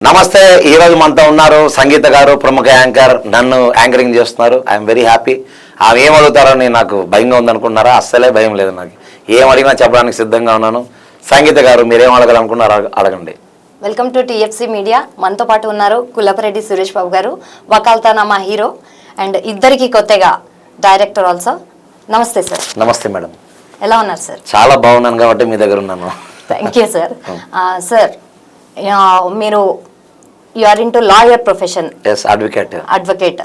నమస్తే. ఈ రోజు మనతో ఉన్నారు సంగీత గారు, ప్రముఖ యాంకర్. నన్ను యాంకరింగ్ చేస్తున్నారు. I'm very happy. ఆమె ఏం అడుగుతారని నాకు భయంగా ఉందనుకున్నారా? అస్సలే భయం లేదు. నాకు ఏం అడిగినా చెప్పడానికి సిద్ధంగా ఉన్నాను. సంగీత గారు, మీరేం అడగాలనుకున్నారో అడగండి. Welcome to TFC media. మనతో పాటు ఉన్నారు కులపరెడ్డి సురేష్ బాబు గారు, వకాల్తానామా హీరో, అండ్ ఇద్దరికి కొత్తగా డైరెక్టర్ ఆల్సో. నమస్తే సార్. నమస్తే మేడం. ఎలా ఉన్నారు సార్? చాలా బాగున్నాను కాబట్టి మీ దగ్గర ఉన్నాను. Thank you sir. సార్, మీరు you are into lawyer profession. Yes, advocate.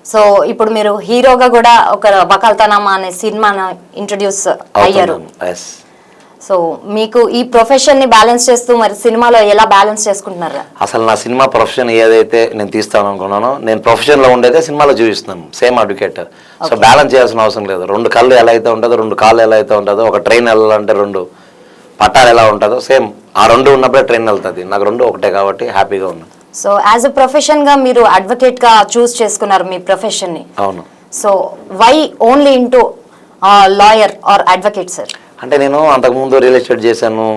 So ఇప్పుడు మీరు హీరోగా కూడా ఒక వకాల్తానామా అనే సినిమాను ఇంట్రడ్యూస్ అయ్యారు. సో మీకు ఈ ప్రొఫెషన్ ని బ్యాలెన్స్ చేస్తూ మరి సినిమాలో ఎలా బ్యాలెన్స్ చేసుకుంటున్నారు? అసలు నా సినిమా ప్రొఫెషన్ ఏదైతే నేను తీస్తాను అనుకున్నానో, నేను ప్రొఫెషన్ లో ఉండేదే సినిమాలో చూపిస్తున్నాను. Same advocate. సో బ్యాలెన్స్ చేయాల్సిన అవసరం లేదు. రెండు కళ్ళు ఎలా అయితే ఉంటుందో, రెండు కాళ్ళు ఎలా అయితే ఉంటుందో, ఒక ట్రైన్ వెళ్ళాలంటే రెండు పట్టాలు ఎలా ఉంటుందో, సేమ్ ఆ రెండు ఉన్నప్పుడే ట్రైన్ వెళ్తుంది. నాకు రెండు ఒకటే కాబట్టి హ్యాపీగా ఉన్నాను. సో యాజ్ అ ప్రొఫెషన్ గా మీరు అడ్వకేట్ గా చూస్ చేసుకున్నారు మీ ప్రొఫెషన్ ని. అవును. So why only into lawyer or advocate sir? అంటే నేను అంతకుముందు రియల్ ఎస్టేట్ చేశాను,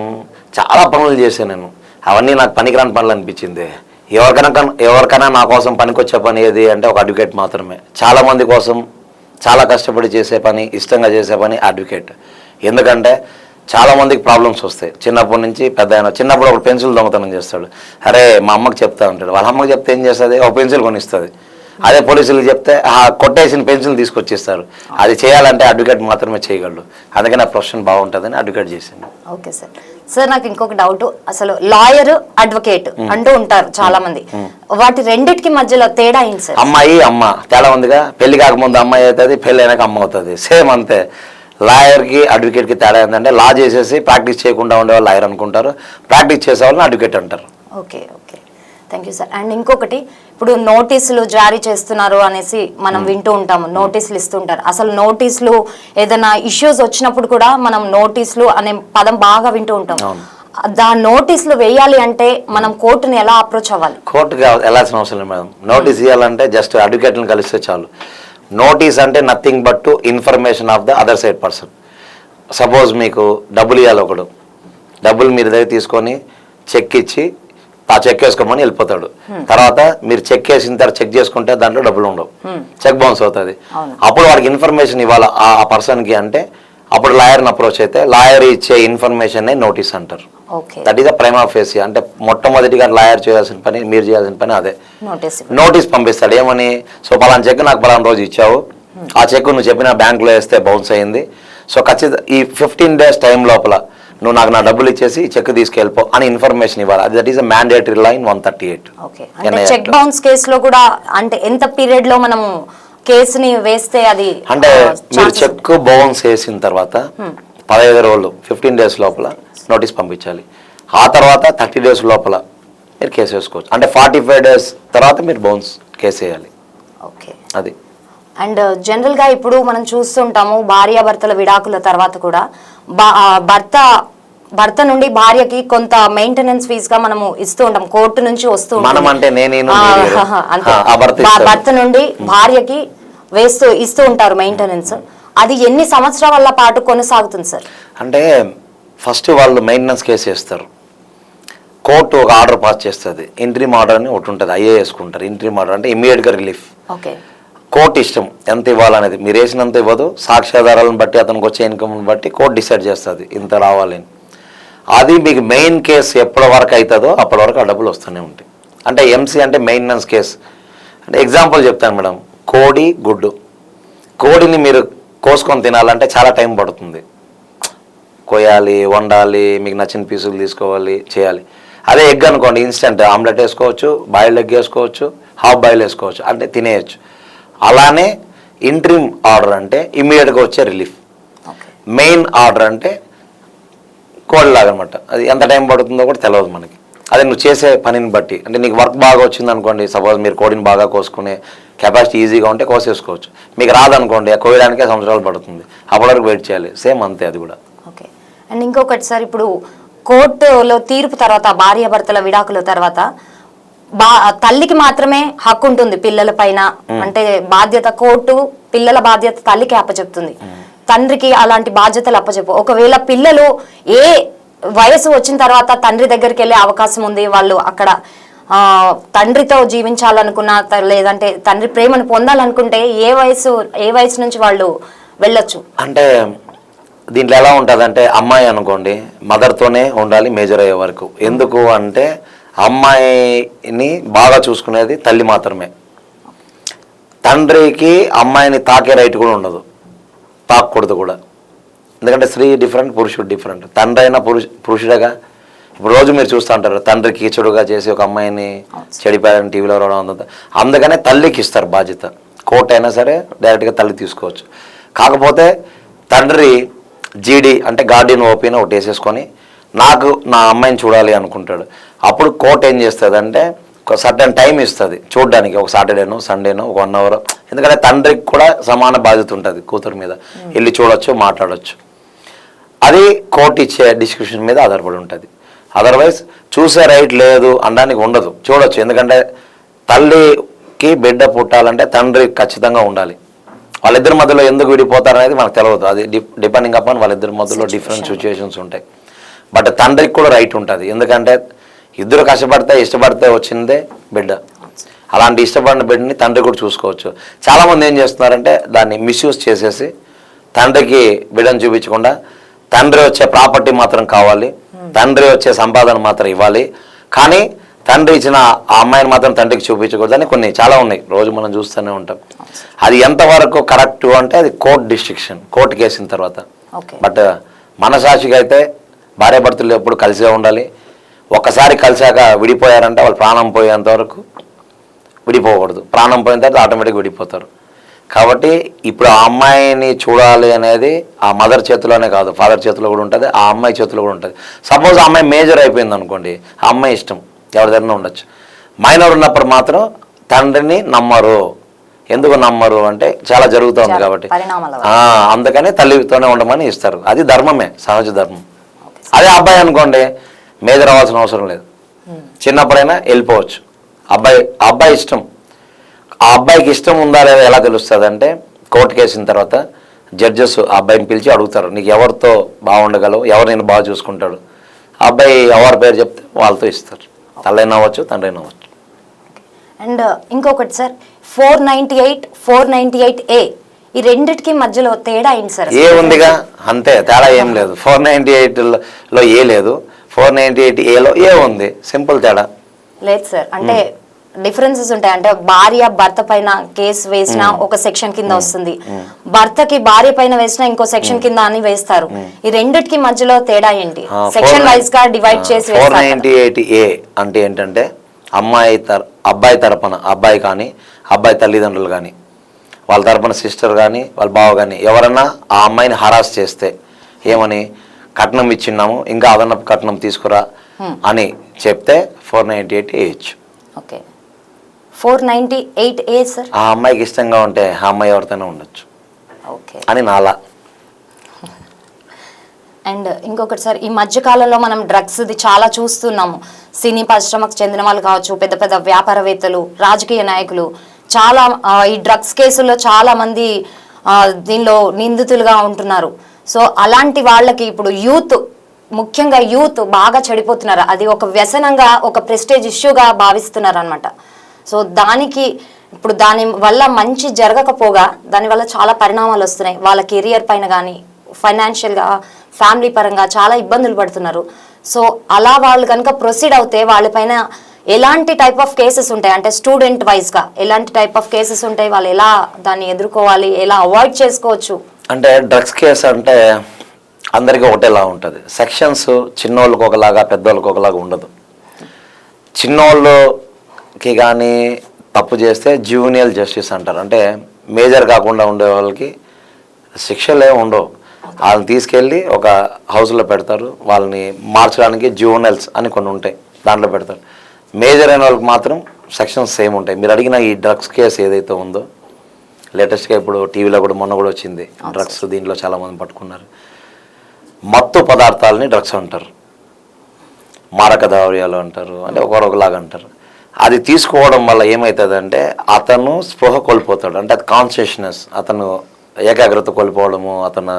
చాలా పనులు చేశాను. నేను అవన్నీ నాకు పనికిరాని పనులు అనిపించింది. ఎవరికైనా నా కోసం పనికొచ్చే పని ఏది అంటే ఒక అడ్వకేట్ మాత్రమే. చాలా మంది కోసం చాలా కష్టపడి చేసే పని, ఇష్టంగా చేసే పని అడ్వకేట్. ఎందుకంటే చాలా మందికి ప్రాబ్లమ్స్ వస్తాయి. చిన్నప్పటి నుంచి పెద్ద అయినా, చిన్నప్పుడు ఒక పెన్సిల్ దొంగతనం చేస్తాడు, అరే మా అమ్మకి చెప్తా ఉంటాడు. వాళ్ళ అమ్మకి చెప్తే ఏం చేస్తుంది? ఒక పెన్సిల్ కొనిస్తుంది. అదే పోలీసులకు చెప్తే కొట్టేసిన పెన్సిల్ తీసుకొచ్చిస్తారు. అది చేయాలంటే అడ్వకేట్ మాత్రమే చేయగలడు. అందుకని నా ప్రొఫెషన్ బాగుంటుందని అడ్వకేట్ చేశాను. Okay sir. సార్, నాకు ఇంకొక డౌట్. అసలు లాయర్, అడ్వకేట్ అంటూ ఉంటారు చాలా మంది. వాటి రెండిటికి మధ్యలో తేడా ఏంటి సార్? అమ్మాయి అమ్మ తేడా ఉందిగా. పెళ్లి కాకముందు అమ్మాయి అవుతుంది, పెళ్లి అయినాక అమ్మ అవుతుంది. సేమ్ అంతే. లాయర్కి అడ్వకేట్కి తేడా ఏంటంటే, లా చేసేసి ప్రాక్టీస్ చేయకుండా ఉండేవాళ్ళు లాయర్ అనుకుంటారు, ప్రాక్టీస్ చేసే వాళ్ళని అడ్వకేట్ అంటారు. Okay okay, thank you sir. And ఇంకొకటి, ఇప్పుడు నోటీసులు జారీ చేస్తున్నారు అనేసి మనం వింటూ ఉంటాము, నోటీసులు ఇస్తుంటారు. అసలు నోటీసులు ఏదైనా ఇష్యూస్ వచ్చినప్పుడు కూడా మనం నోటీసులు అనే పదం బాగా వింటూ ఉంటాం. దాని నోటీసులు వేయాలి అంటే మనం కోర్టుని ఎలా అప్రోచ్ అవ్వాలి? కోర్టుకి వెళ్ళాల్సిన అవసరం లేదు మేడం. నోటీస్ ఇవ్వాలంటే జస్ట్ అడ్వకేట్ని కలిస్తే చాలు. నోటీస్ అంటే nothing but to information of the other side person. Suppose మీకు డబ్బులు ఇవ్వాలి, ఒకడు డబ్బులు మీరు దగ్గర తీసుకొని చెక్ ఇచ్చి ఆ చెక్ వేసుకోమని వెళ్ళిపోతాడు. తర్వాత మీరు చెక్ వేసిన తర్వాత చెక్ చేసుకుంటే దాంట్లో డబ్బులు ఉండవు, చెక్ బౌన్స్ అవుతుంది. అప్పుడు వాడికి ఇన్ఫర్మేషన్ ఇవ్వాలి ఆ పర్సన్కి. అంటే అప్పుడు లాయర్ని అప్రోచ్ అయితే లాయర్ ఇచ్చే ఇన్ఫర్మేషన్ నోటీస్ అంటారు. That is the prima facie. అంటే మొట్టమొదటిగా లాయర్ చేయాల్సిన పని, మీరు చేయాల్సిన పని అదే. నోటీస్ పంపిస్తాడు ఏమని? సో పలానా చెక్ నాకు పలానా రోజు ఇచ్చావు, ఆ చెక్ నువ్వు చెప్పిన బ్యాంకులో వేస్తే బౌన్స్ అయింది. సో ఖచ్చితంగా ఈ 15 days టైం లోపల నువ్వు నాకు నా డబ్బులు ఇచ్చేసి చెక్ తీసుకెళ్ళిపో అని ఇన్ఫర్మేషన్ ఇవ్వాలి. అది that is a mandatory law in 138. Check bounce కేసులో కూడా అంటే ఎంత పీరియడ్ లో మనం కేసుని వేస్తే అది? అంటే మీరు చెక్ బౌన్స్ వేసిన తర్వాత 15 రోజులు 15 days లోపల నోటీస్ పంపించాలి. ఆ తర్వాత 30 days లోపల మీరు కేసు వేసుకోవచ్చు. అంటే 45 days తర్వాత మీరు బౌన్స్ కేసు వేయాలి. ఓకే, అది. అండ్ జనరల్గా ఇప్పుడు మనం చూస్తుంటాము, భార్యాభర్తల విడాకుల తర్వాత కూడా భర్త నుండి భార్యకి కొంత మెయింటెనెన్స్ ఫీజ్ గా మనము ఇస్తూ ఉంటాం, కోర్టు నుంచి వస్తూ భర్త నుండి భార్యకి ఇస్తూ ఉంటారు మెయింటెనెన్స్. అది ఎన్ని సంవత్సరాల పాటు కొనసాగుతుంది సార్? అంటే ఫస్ట్ వాళ్ళు మెయింటెనెన్స్ కేసు వేస్తారు, కోర్టు ఒక ఆర్డర్ పాస్ చేస్తుంది. ఇంట్రీమ్ ఆర్డర్ అని ఒకటి ఉంటుంది, ఐఏ వేసుకుంటారు. ఇంట్రీమ్ ఆర్డర్ అంటే ఇమ్మీడియట్గా రిలీఫ్. ఓకే, కోర్టు ఇష్టం ఎంత ఇవ్వాలనేది. మీరు వేసినంత ఇవ్వదు, సాక్ష్యాధారాలను బట్టి అతనికి వచ్చే ఇన్కమ్ని బట్టి కోర్టు డిసైడ్ చేస్తుంది ఇంత రావాలని. అది మీకు మెయిన్ కేసు ఎప్పటి వరకు అవుతుందో అప్పటి వరకు ఆ డబ్బులు వస్తూనే ఉంటాయి. అంటే ఎంసీ అంటే మెయింటెనెన్స్ కేసు. అంటే ఎగ్జాంపుల్ చెప్తాను మేడం, కోడి గుడ్డు. కోడిని మీరు కోసుకొని తినాలంటే చాలా టైం పడుతుంది, కోయాలి, వండాలి, మీకు నచ్చిన పీసులు తీసుకోవాలి, చేయాలి. అదే ఎగ్ అనుకోండి, ఇన్స్టెంట్ ఆమ్లెట్ వేసుకోవచ్చు, బాయిల్డ్ ఎగ్ వేసుకోవచ్చు, హాఫ్ బాయిల్ వేసుకోవచ్చు, అంటే తినేయచ్చు. అలానే ఇంట్రీమ్ ఆర్డర్ అంటే ఇమ్మీడియట్గా వచ్చే రిలీఫ్. మెయిన్ ఆర్డర్ అంటే కోడిలాగా అనమాట. అది ఎంత టైం పడుతుందో కూడా తెలియదు మనకి. అదే నువ్వు చేసే పనిని బట్టి. అంటే నీకు వర్క్ బాగా వచ్చింది అనుకోండి, సపోజ్ మీరు కోడిని బాగా కోసుకునే కెపాసిటీ ఈజీగా ఉంటే కోసేసుకోవచ్చు. మీకు రాదనుకోండి, కోయడానికే సంవత్సరాలు పడుతుంది, అప్పటి వరకు వెయిట్ చేయాలి. సేమ్ అంతే అది కూడా. ఓకే, అండ్ ఇంకొకటి సార్, ఇప్పుడు కోర్టులో తీర్పు తర్వాత, భార్యాభర్తల విడాకుల తర్వాత తల్లికి మాత్రమే హక్కు ఉంటుంది పిల్లల పైన. అంటే బాధ్యత కోర్టు పిల్లల బాధ్యత తల్లికి అప్పచెప్తుంది, తండ్రికి అలాంటి బాధ్యతలు అప్పచెప్పు. ఒకవేళ పిల్లలు ఏ వయసు వచ్చిన తర్వాత తండ్రి దగ్గరికి వెళ్ళే అవకాశం ఉంది, వాళ్ళు అక్కడ తండ్రితో జీవించాలనుకున్నా లేదంటే తండ్రి ప్రేమను పొందాలనుకుంటే ఏ వయసు నుంచి వాళ్ళు వెళ్ళొచ్చు? అంటే దీంట్లో ఎలా ఉంటుంది అంటే, అమ్మాయి అనుకోండి మదర్తోనే ఉండాలి మేజర్ అయ్యే వరకు. ఎందుకు అంటే అమ్మాయిని బాగా చూసుకునేది తల్లి మాత్రమే. తండ్రికి అమ్మాయిని తాకే రైట్ కూడా ఉండదు, తాకూడదు కూడా. ఎందుకంటే స్త్రీ డిఫరెంట్, పురుషుడు డిఫరెంట్. తండ్రి అయినా పురుషుడేగా. ఇప్పుడు రోజు మీరు చూస్తూ ఉంటారు తండ్రికి కీచుడుగా చేసి ఒక అమ్మాయిని చెడిపోయారని టీవీలో రావడం అంతా. అందుకనే తల్లికి ఇస్తారు బాధ్యత. కోర్టు అయినా సరే డైరెక్ట్గా తల్లి తీసుకోవచ్చు. కాకపోతే తండ్రి జీడీ అంటే గార్డియన్ ఓపీని ఒకటి వేసేసుకొని నాకు నా అమ్మాయిని చూడాలి అనుకుంటాడు. అప్పుడు కోర్టు ఏం చేస్తుంది అంటే ఒక సర్టన్ టైం ఇస్తుంది చూడడానికి, ఒక సాటర్డేనో సండేనో ఒక 1 అవర్. ఎందుకంటే తండ్రికి కూడా సమాన బాధ్యత ఉంటుంది కూతురు మీద. వెళ్ళి చూడొచ్చు, మాట్లాడవచ్చు. అది కోర్టు ఇచ్చే డిస్క్రిప్షన్ మీద ఆధారపడి ఉంటుంది. అదర్వైజ్ చూసే రైట్ లేదు అనడానికి ఉండదు, చూడొచ్చు. ఎందుకంటే తల్లికి బిడ్డ పుట్టాలంటే తండ్రి ఖచ్చితంగా ఉండాలి. వాళ్ళిద్దరి మధ్యలో ఎందుకు విడిపోతారు అనేది మనకు తెలియదు. అది డిపెండింగ్ అపాన్ వాళ్ళిద్దరి మధ్యలో డిఫరెంట్ సిచ్యువేషన్స్ ఉంటాయి. బట్ తండ్రికి కూడా రైట్ ఉంటుంది. ఎందుకంటే ఇద్దరు కష్టపడితే ఇష్టపడితే వచ్చిందే బిడ్డ. అలాంటి ఇష్టపడిన బిడ్డని తండ్రి కూడా చూసుకోవచ్చు. చాలామంది ఏం చేస్తున్నారంటే దాన్ని మిస్యూజ్ చేసేసి తండ్రికి బిడ్డను చూపించకుండా తండ్రి వచ్చే ప్రాపర్టీ మాత్రం కావాలి, తండ్రి వచ్చే సంపాదన మాత్రం ఇవ్వాలి, కానీ తండ్రి ఇచ్చిన ఆ అమ్మాయిని మాత్రం తండ్రికి చూపించకూడదని కొన్ని చాలా ఉన్నాయి, రోజు మనం చూస్తూనే ఉంటాం. అది ఎంతవరకు కరెక్ట్ అంటే అది కోర్ట్ డిస్ట్రిక్షన్, కోర్టు కేసిన తర్వాత. బట్ మనసాక్షిగా అయితే భార్యాభర్తలు ఎప్పుడు కలిసే ఉండాలి. ఒక్కసారి కలిసాక విడిపోయారంటే వాళ్ళు ప్రాణం పోయేంత వరకు విడిపోకూడదు. ప్రాణం పోయిన తర్వాత ఆటోమేటిక్గా విడిపోతారు. కాబట్టి ఇప్పుడు ఆ అమ్మాయిని చూడాలి అనేది ఆ మదర్ చేతిలోనే కాదు, ఫాదర్ చేతిలో కూడా ఉంటుంది, ఆ అమ్మాయి చేతిలో కూడా ఉంటుంది. సపోజ్ ఆ అమ్మాయి మేజర్ అయిపోయింది అనుకోండి, ఆ అమ్మాయి ఇష్టం ఎవరి దగ్గర ఉండొచ్చు. మైనర్ ఉన్నప్పుడు మాత్రం తండ్రిని నమ్మరు. ఎందుకు నమ్మరు అంటే చాలా జరుగుతుంది కాబట్టి. అందుకని తల్లితోనే ఉండమని ఇస్తారు. అది ధర్మమే, సహజ ధర్మం. అదే అబ్బాయి అనుకోండి మేజర్ అవ్వాల్సిన అవసరం లేదు, చిన్నప్పుడైనా వెళ్ళిపోవచ్చు. అబ్బాయి ఇష్టం. ఆ అబ్బాయికి ఇష్టం ఉందా లేదా ఎలా తెలుస్తుంది అంటే కోర్టు కేసిన తర్వాత జడ్జెస్ ఆ అబ్బాయిని పిలిచి అడుగుతారు, నీకు ఎవరితో బాగుండగలవు, ఎవరు నేను బాగా చూసుకుంటాడు. ఆ అబ్బాయి ఎవరి పేరు చెప్తే వాళ్ళతో ఇస్తారు. తల్లైనా అవ్వచ్చు, తండ్రైనా అవ్వచ్చు. అండ్ ఇంకొకటి సార్, 498, 498A ఈ రెండిటికి మధ్యలో తేడా ఏంటి సార్? ఏ ఉందిగా, అంతే, తేడా ఏం లేదు. 498లో ఏ లేదు, 498Aలో ఏ ఉంది, సింపుల్ తేడా. లేదు సార్, అంటే డిఫరెన్సెస్ ఉంటాయి. అంటే భార్య భర్త పైన కేసు వేసినా ఒక సెక్షన్ కింద వస్తుంది, భర్తకి భార్య పైన వేసినా ఇంకో సెక్షన్ కింద అని వేస్తారు. ఈ రెండిటికి మధ్యలో తేడా ఏంటి? సెక్షన్ వైజ్ గా డివైడ్ చేసి 498A అంటే ఏంటంటే అబ్బాయి తరపున అబ్బాయి కానీ అబ్బాయి తల్లిదండ్రులు కానీ వాళ్ళ తరపున సిస్టర్ కానీ వాళ్ళ బావ కానీ ఎవరన్నా ఆ అమ్మాయిని హరాస్ చేస్తే ఏమని కట్నం ఇచ్చిన్నాము ఇంకా అదనపు కట్నం తీసుకురా అని చెప్తే 498 వేయచ్చు. Okay, 498A sir. ఆ అమ్మాయికి ఇష్టంగా ఉంటే ఆ అమ్మాయి ఎవరితోనే ఉండొచ్చు అని నాలా. అండ్ ఇంకొకటి సార్, ఈ మధ్య కాలంలో మనం డ్రగ్స్ది చాలా చూస్తున్నాము. సినీ పరిశ్రమకు చెందిన వాళ్ళు కావచ్చు, పెద్ద పెద్ద వ్యాపారవేత్తలు, రాజకీయ నాయకులు చాలా ఈ డ్రగ్స్ కేసుల్లో చాలా మంది దీనిలో నిందితులుగా ఉంటున్నారు. సో అలాంటి వాళ్ళకి ఇప్పుడు ముఖ్యంగా యూత్ బాగా చెడిపోతున్నారు. అది ఒక వ్యసనంగా, ఒక ప్రెస్టేజ్ ఇష్యూగా భావిస్తున్నారు అనమాట. సో దాని వల్ల మంచి జరగకపోగా దానివల్ల చాలా పరిణామాలు వస్తున్నాయి. వాళ్ళ కెరియర్ పైన కానీ ఫైనాన్షియల్గా, ఫ్యామిలీ పరంగా చాలా ఇబ్బందులు పడుతున్నారు. సో అలా వాళ్ళు కనుక ప్రొసీడ్ అవుతే వాళ్ళపైన ఎలాంటి టైప్ ఆఫ్ కేసెస్ ఉంటాయి, అంటే స్టూడెంట్ వైజ్గా ఎలాంటి టైప్ ఆఫ్ కేసెస్ ఉంటాయి, వాళ్ళు ఎలా దాన్ని ఎదుర్కోవాలి, ఎలా అవాయిడ్ చేసుకోవచ్చు? అంటే డ్రగ్స్ కేసు అంటే అందరికీ ఒకటేలా ఉంటుంది. సెక్షన్స్ చిన్నోళ్ళకి ఒకలాగా పెద్దోళ్ళకి ఒకలాగా ఉండదు. చిన్నోళ్ళకి కానీ తప్పు చేస్తే జూనియర్ జస్టిస్ అంటారు. అంటే మేజర్ కాకుండా ఉండే వాళ్ళకి శిక్షలే ఉండవు. వాళ్ళని తీసుకెళ్ళి ఒక హౌస్లో పెడతారు, వాళ్ళని మార్చడానికి జూనియల్స్ అని కొన్ని ఉంటాయి, దాంట్లో పెడతారు. మేజర్ అయిన వాళ్ళకి మాత్రం సెక్షన్స్ సేమ్ ఉంటాయి. మీరు అడిగిన ఈ డ్రగ్స్ కేసు ఏదైతే ఉందో లేటెస్ట్గా ఇప్పుడు టీవీలో కూడా మొన్న కూడా వచ్చింది డ్రగ్స్. దీంట్లో చాలామంది పట్టుకున్నారు. మత్తు పదార్థాలని డ్రగ్స్ అంటారు, మారక ద్రవ్యాలు అంటారు, అంటే ఒకలాగా అంటారు. అది తీసుకోవడం వల్ల ఏమవుతుందంటే అతను స్పృహ కోల్పోతాడు. అంటే అది కాన్షియస్నెస్, అతను ఏకాగ్రత కోల్పోవడము, అతను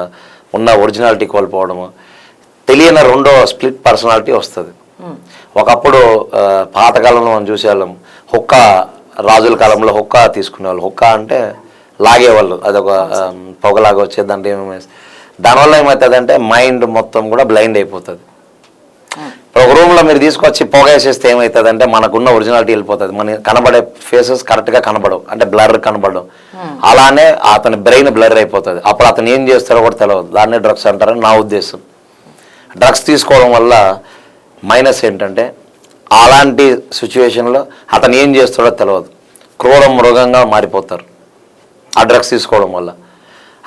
ఉన్న ఒరిజినాలిటీ కోల్పోవడము, తెలియని రెండో స్ప్లిట్ పర్సనాలిటీ వస్తుంది. ఒకప్పుడు పాతకాలంలో మనం చూసేవాళ్ళం హుక్క, రాజుల కాలంలో హుక్క తీసుకునేవాళ్ళు. హుక్క అంటే లాగేవాళ్ళు, అదొక పొగలాగా వచ్చేది. దానివల్ల ఏమవుతుందంటే మైండ్ మొత్తం కూడా బ్లైండ్ అయిపోతుంది. ఒక రూమ్లో మీరు తీసుకొచ్చి పొగ వేసేస్తే ఏమవుతుందంటే మనకున్న ఒరిజినాలిటీ వెళ్ళిపోతుంది. మన కనబడే ఫేసెస్ కరెక్ట్గా కనబడవు, అంటే బ్లర్ కనబడవు. అలానే అతని బ్రెయిన్ బ్లర్ అయిపోతుంది. అప్పుడు అతను ఏం చేస్తారో కూడా తెలియదు. దాన్నే డ్రగ్స్ అంటారని నా ఉద్దేశం. డ్రగ్స్ తీసుకోవడం వల్ల మైనస్ ఏంటంటే అలాంటి సిచ్యువేషన్లో అతను ఏం చేస్తాడో తెలియదు, క్రూర మృగంగా మారిపోతారు ఆ డ్రగ్స్ తీసుకోవడం వల్ల.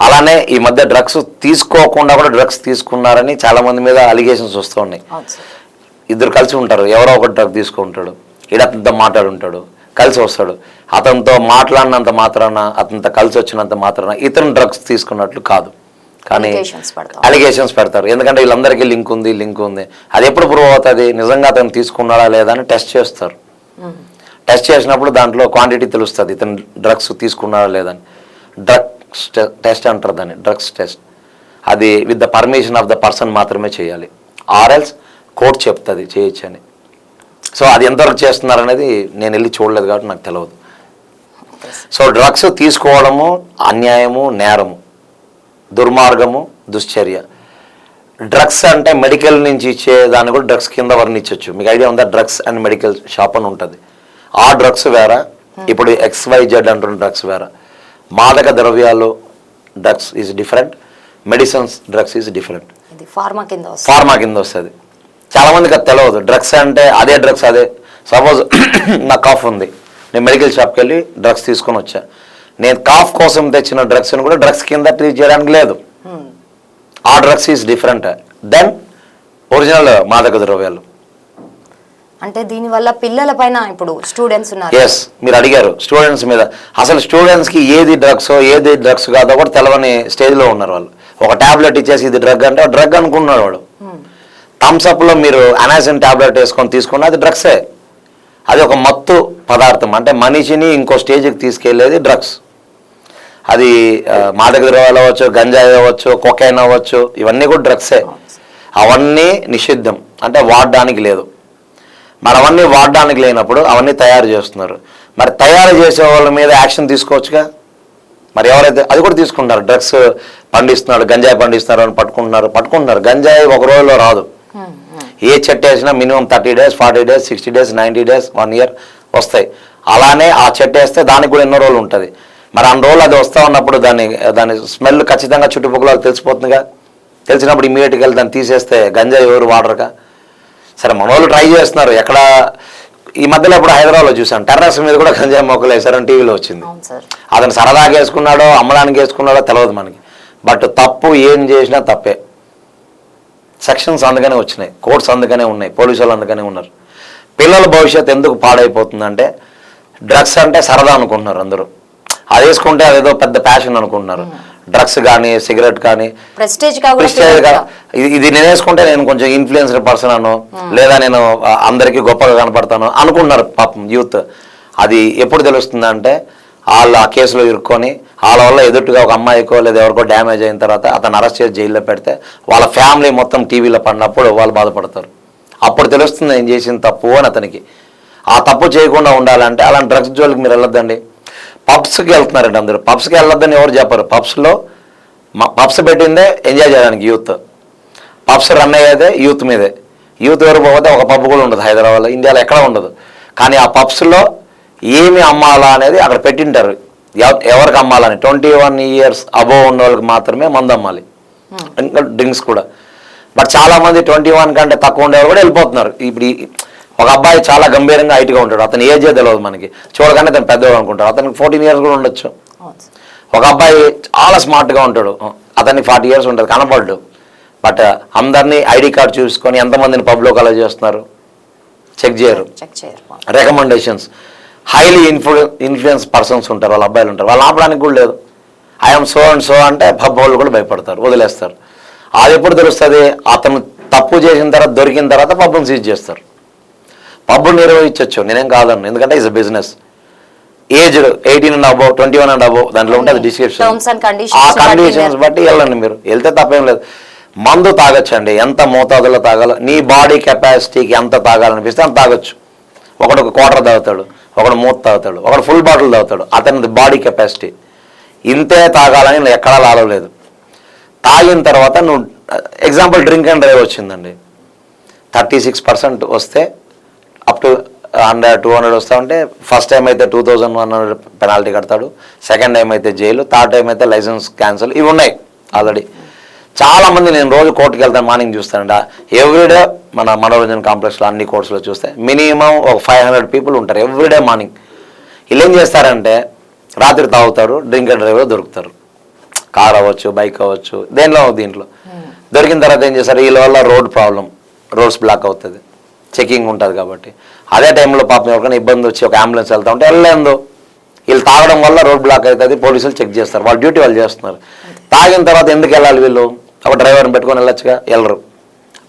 అలానే ఈ మధ్య డ్రగ్స్ తీసుకోకుండా కూడా డ్రగ్స్ తీసుకున్నారని చాలామంది మీద అలిగేషన్స్ వస్తూ ఉన్నాయి. ఇద్దరు కలిసి ఉంటారు, ఎవరో ఒకటి డ్రగ్ తీసుకుంటాడు, అతనితో మాట్లాడుంటాడు, కలిసి వస్తాడు. అతనితో మాట్లాడినంత మాత్రాన, అతనితో కలిసి వచ్చినంత మాత్రాన ఇతను డ్రగ్స్ తీసుకున్నట్లు కాదు. కానీ అలిగేషన్స్ పెడతారు. ఎందుకంటే వీళ్ళందరికీ లింక్ ఉంది. అది ఎప్పుడు ప్రూవ్ అవుతుంది, నిజంగా అతను తీసుకున్నాడా లేదా అని టెస్ట్ చేస్తారు. టెస్ట్ చేసినప్పుడు దాంట్లో క్వాంటిటీ తెలుస్తుంది, ఇతను డ్రగ్స్ తీసుకున్నాడా లేదని. డ్రగ్స్ టెస్ట్ అంటారు దాన్ని, డ్రగ్స్ టెస్ట్. అది with the permission of the person మాత్రమే చేయాలి, ఆర్ఎల్స్ కోర్ట్ చెప్తుంది చేయొచ్చు అని. సో అది ఎంతవరకు చేస్తున్నారు అనేది నేను వెళ్ళి చూడలేదు కాబట్టి నాకు తెలియదు. సో డ్రగ్స్ తీసుకోవడము అన్యాయము, నేరము, దుర్మార్గము, దుశ్చర్య. డ్రగ్స్ అంటే మెడికల్ నుంచి ఇచ్చే దాన్ని కూడా డ్రగ్స్ కింద వర్ణించవచ్చు. మీకు ఐడియా ఉందా? డ్రగ్స్ అండ్ మెడికల్ షాప్ అని ఉంటుంది. ఆ డ్రగ్స్ వేరే, ఇప్పుడు XYZ అంటున్న డ్రగ్స్ వేరే. మాదక ద్రవ్యాలు drugs is different, medicines drugs is different. Pharma కింద వస్తుంది. చాలా మందికి అది తెలియదు. డ్రగ్స్ అంటే అదే డ్రగ్స్ అదే. సపోజ్ నాకు కాఫ్ ఉంది, నేను మెడికల్ షాప్కి వెళ్ళి డ్రగ్స్ తీసుకొని వచ్చా. నేను కాఫ్ కోసం తెచ్చిన డ్రగ్స్ని కూడా డ్రగ్స్ కింద ట్రీట్ చేయడానికి లేదు. ఆ drugs is different then original మాదక ద్రవ్యాలు. అంటే దీనివల్ల పిల్లల పైన ఇప్పుడు స్టూడెంట్స్ ఉన్నారు. ఎస్, మీరు అడిగారు స్టూడెంట్స్ మీద. అసలు స్టూడెంట్స్కి ఏది డ్రగ్స్ కాదో కూడా తెలవని స్టేజ్లో ఉన్నారు వాళ్ళు. ఒక టాబ్లెట్ ఇచ్చేసి ఇది డ్రగ్ అంటే డ్రగ్ అనుకున్నాడు వాడు. థమ్స్అప్లో మీరు అనాసిన్ టాబ్లెట్ వేసుకొని తీసుకున్న అది డ్రగ్సే. అది ఒక మత్తు పదార్థం, అంటే మనిషిని ఇంకో స్టేజ్కి తీసుకెళ్లేది డ్రగ్స్. అది మాదక ద్రవ్యాలు అవ్వచ్చు, గంజాయి అవ్వచ్చు, కొకైన్ అవ్వచ్చు, ఇవన్నీ కూడా డ్రగ్సే. అవన్నీ నిషిద్ధం, అంటే వాడడానికి లేదు. మరి అవన్నీ వాడడానికి లేనప్పుడు అవన్నీ తయారు చేస్తున్నారు. మరి తయారు చేసే వాళ్ళ మీద యాక్షన్ తీసుకోవచ్చుగా. మరి ఎవరైతే అది కూడా తీసుకుంటారు, డ్రగ్స్ పండిస్తున్నారు, గంజాయి పండిస్తున్నారు అని పట్టుకుంటున్నారు. గంజాయి ఒక రోజులో రాదు. ఏ చెట్టు వేసినా minimum 30 days, 40 days, 60 days, 90 days, 1 year వస్తాయి. అలానే ఆ చెట్టు వేస్తే దానికి కూడా ఎన్నో రోజులు ఉంటుంది. మరి అన్ని రోజులు అది వస్తూ ఉన్నప్పుడు దాని స్మెల్ ఖచ్చితంగా చుట్టుపక్కల తెలిసిపోతుందిగా. తెలిసినప్పుడు ఇమీడియట్గా వెళ్ళి దాన్ని తీసేస్తే గంజాయి ఎవరు వాడరుగా. సరే, మన వాళ్ళు ట్రై చేస్తున్నారు. ఎక్కడ ఈ మధ్యలో ఇప్పుడు హైదరాబాద్లో చూసాను, టెర్రస్ మీద కూడా గంజాయి మొక్కలు వేసారని టీవీలో వచ్చింది. అతను సరదాగా వేసుకున్నాడో అమ్మడానికి వేసుకున్నాడో తెలియదు మనకి. బట్ తప్పు ఏం చేసినా తప్పే. సెక్షన్స్ అందుకనే వచ్చినాయి, కోర్ట్స్ అందుకనే ఉన్నాయి, పోలీసు వాళ్ళు అందుకనే ఉన్నారు. పిల్లల భవిష్యత్తు ఎందుకు పాడైపోతుందంటే డ్రగ్స్ అంటే సరదా అనుకుంటున్నారు అందరూ. అది వేసుకుంటే అదేదో పెద్ద ప్యాషన్ అనుకుంటున్నారు. డ్రగ్స్ కానీ సిగరెట్ కానీ ఇది నేను వేసుకుంటే నేను కొంచెం ఇన్ఫ్లుయెన్స్డ్ పర్సన్ అను, లేదా నేను అందరికీ గొప్పగా కనపడతాను అనుకుంటున్నారు పాపం యూత్. అది ఎప్పుడు తెలుస్తుందంటే వాళ్ళు ఆ కేసులో ఇరుక్కొని వాళ్ళ వల్ల ఎదుటిగా ఒక అమ్మాయికో లేదా ఎవరికో డ్యామేజ్ అయిన తర్వాత అతను అరెస్ట్ చేసి జైల్లో పెడితే వాళ్ళ ఫ్యామిలీ మొత్తం టీవీలో పడినప్పుడు వాళ్ళు బాధపడతారు. అప్పుడు తెలుస్తుంది నేను చేసిన తప్పు అని అతనికి. ఆ తప్పు చేయకుండా ఉండాలంటే అలాంటి డ్రగ్స్ జోలికి మీరు వెళ్ళొద్దండి. పబ్స్కి వెళ్తున్నారండి అందరూ. పబ్స్కి వెళ్ళొద్దని ఎవరు చెప్పరు. పబ్స్ పెట్టిందే ఎంజాయ్ చేయడానికి యూత్. పబ్స్ రన్ అయ్యేదే యూత్ మీదే. యూత్ ఎవరు పోతే ఒక పబ్ కూడా ఉండదు హైదరాబాద్లో, ఇండియాలో ఎక్కడ ఉండదు. కానీ ఆ పబ్స్లో ఏమి అమ్మాలా అనేది అక్కడ పెట్టింటారు. ఎవరికి అమ్మాలని 21 years అబోవ్ ఉన్న వాళ్ళకి మాత్రమే మందు అమ్మాలి, ఇంకా డ్రింక్స్ కూడా. బట్ చాలామంది 21 కంటే తక్కువ ఉండేవారు కూడా వెళ్ళిపోతున్నారు. ఇప్పుడు ఒక అబ్బాయి చాలా గంభీరంగా హైట్గా ఉంటాడు, అతను ఏజే తెలియదు మనకి, చూడగానే అతను పెద్దవాడు అనుకుంటాడు, అతనికి 14 years కూడా ఉండొచ్చు. ఒక అబ్బాయి చాలా స్మార్ట్గా ఉంటాడు, అతనికి 40 years ఉంటుంది, కనపడ్డు. బట్ అందరినీ ఐడి కార్డు చూసుకొని ఎంతమందిని పబ్లో అలౌ చేస్తున్నారు చెక్ చేయరు. రికమెండేషన్స్ హైలీ ఇన్ఫ్లుయెన్స్ పర్సన్స్ ఉంటారు, వాళ్ళ అబ్బాయిలు ఉంటారు, వాళ్ళు ఆపడానికి కూడా లేదు. ఐఎమ్ సో అండ్ సో అంటే పబ్ వాళ్ళు కూడా భయపడతారు, వదిలేస్తారు. అది ఎప్పుడు తెలుస్తుంది? అతను తప్పు చేసిన తర్వాత దొరికిన తర్వాత పబ్ను సీజ్ చేస్తారు. పబ్బు నిర్వహించవచ్చు, నేనేం కాదన్ను, ఎందుకంటే it's business. Age 18 and above, 21 and above దాంట్లో ఉంటుంది డిస్క్రిప్షన్. ఆ కండిషన్స్ బట్టి వెళ్ళండి, మీరు వెళ్తే తప్పేం లేదు. మందు తాగొచ్చండి, ఎంత మోతాదులో తాగాలో, నీ బాడీ కెపాసిటీకి ఎంత తాగాలనిపిస్తే అంత తాగొచ్చు. ఒకడు ఒక క్వార్టర్ తాగుతాడు, ఒకడు మూత తాగుతాడు, ఒకడు ఫుల్ బాటిల్ తాగుతాడు. అతని బాడీ కెపాసిటీ ఇంతే తాగాలని ఎక్కడా లాగలేదు. తాగిన తర్వాత నువ్వు ఎగ్జాంపుల్ డ్రింక్ అండ్ డ్రైవ్ వచ్చిందండి, 36% వస్తే అప్ టు 100-200 వస్తా ఉంటే ఫస్ట్ టైం అయితే 2100 పెనాల్టీ కడతాడు, సెకండ్ టైం అయితే జైలు, థర్డ్ టైం అయితే లైసెన్స్ క్యాన్సిల్. ఇవి ఉన్నాయి ఆల్రెడీ. చాలామంది నేను రోజు కోర్టుకి వెళ్తాను, మార్నింగ్ చూస్తానంట. ఎవ్రీడే మన మనోరంజన్ కాంప్లెక్స్లో అన్ని కోర్ట్స్లో చూస్తే మినిమం ఒక 500 పీపుల్ ఉంటారు ఎవ్రీడే మార్నింగ్. వీళ్ళు ఏం చేస్తారంటే రాత్రి తాగుతారు, డ్రింక్ అండ్ డ్రైవ్లో దొరుకుతారు. కార్ అవ్వచ్చు, బైక్ అవ్వచ్చు, దీంట్లో దొరికిన తర్వాత ఏం చేస్తారు, వీళ్ళ వల్ల రోడ్స్ బ్లాక్ అవుతుంది, చెకింగ్ ఉంటుంది కాబట్టి. అదే టైంలో పాపం ఎవరికైనా ఇబ్బంది వచ్చి ఒక అంబులెన్స్ వెళ్తా ఉంటే వెళ్ళలేదు. వీళ్ళు తాగడం వల్ల రోడ్ బ్లాక్ అవుతుంది, పోలీసులు చెక్ చేస్తారు, వాళ్ళ డ్యూటీ వాళ్ళు చేస్తున్నారు. తాగిన తర్వాత ఎందుకు వెళ్ళాలి వీళ్ళు, ఒక డ్రైవర్ని పెట్టుకొని వెళ్ళొచ్చుగా, వెళ్ళరు.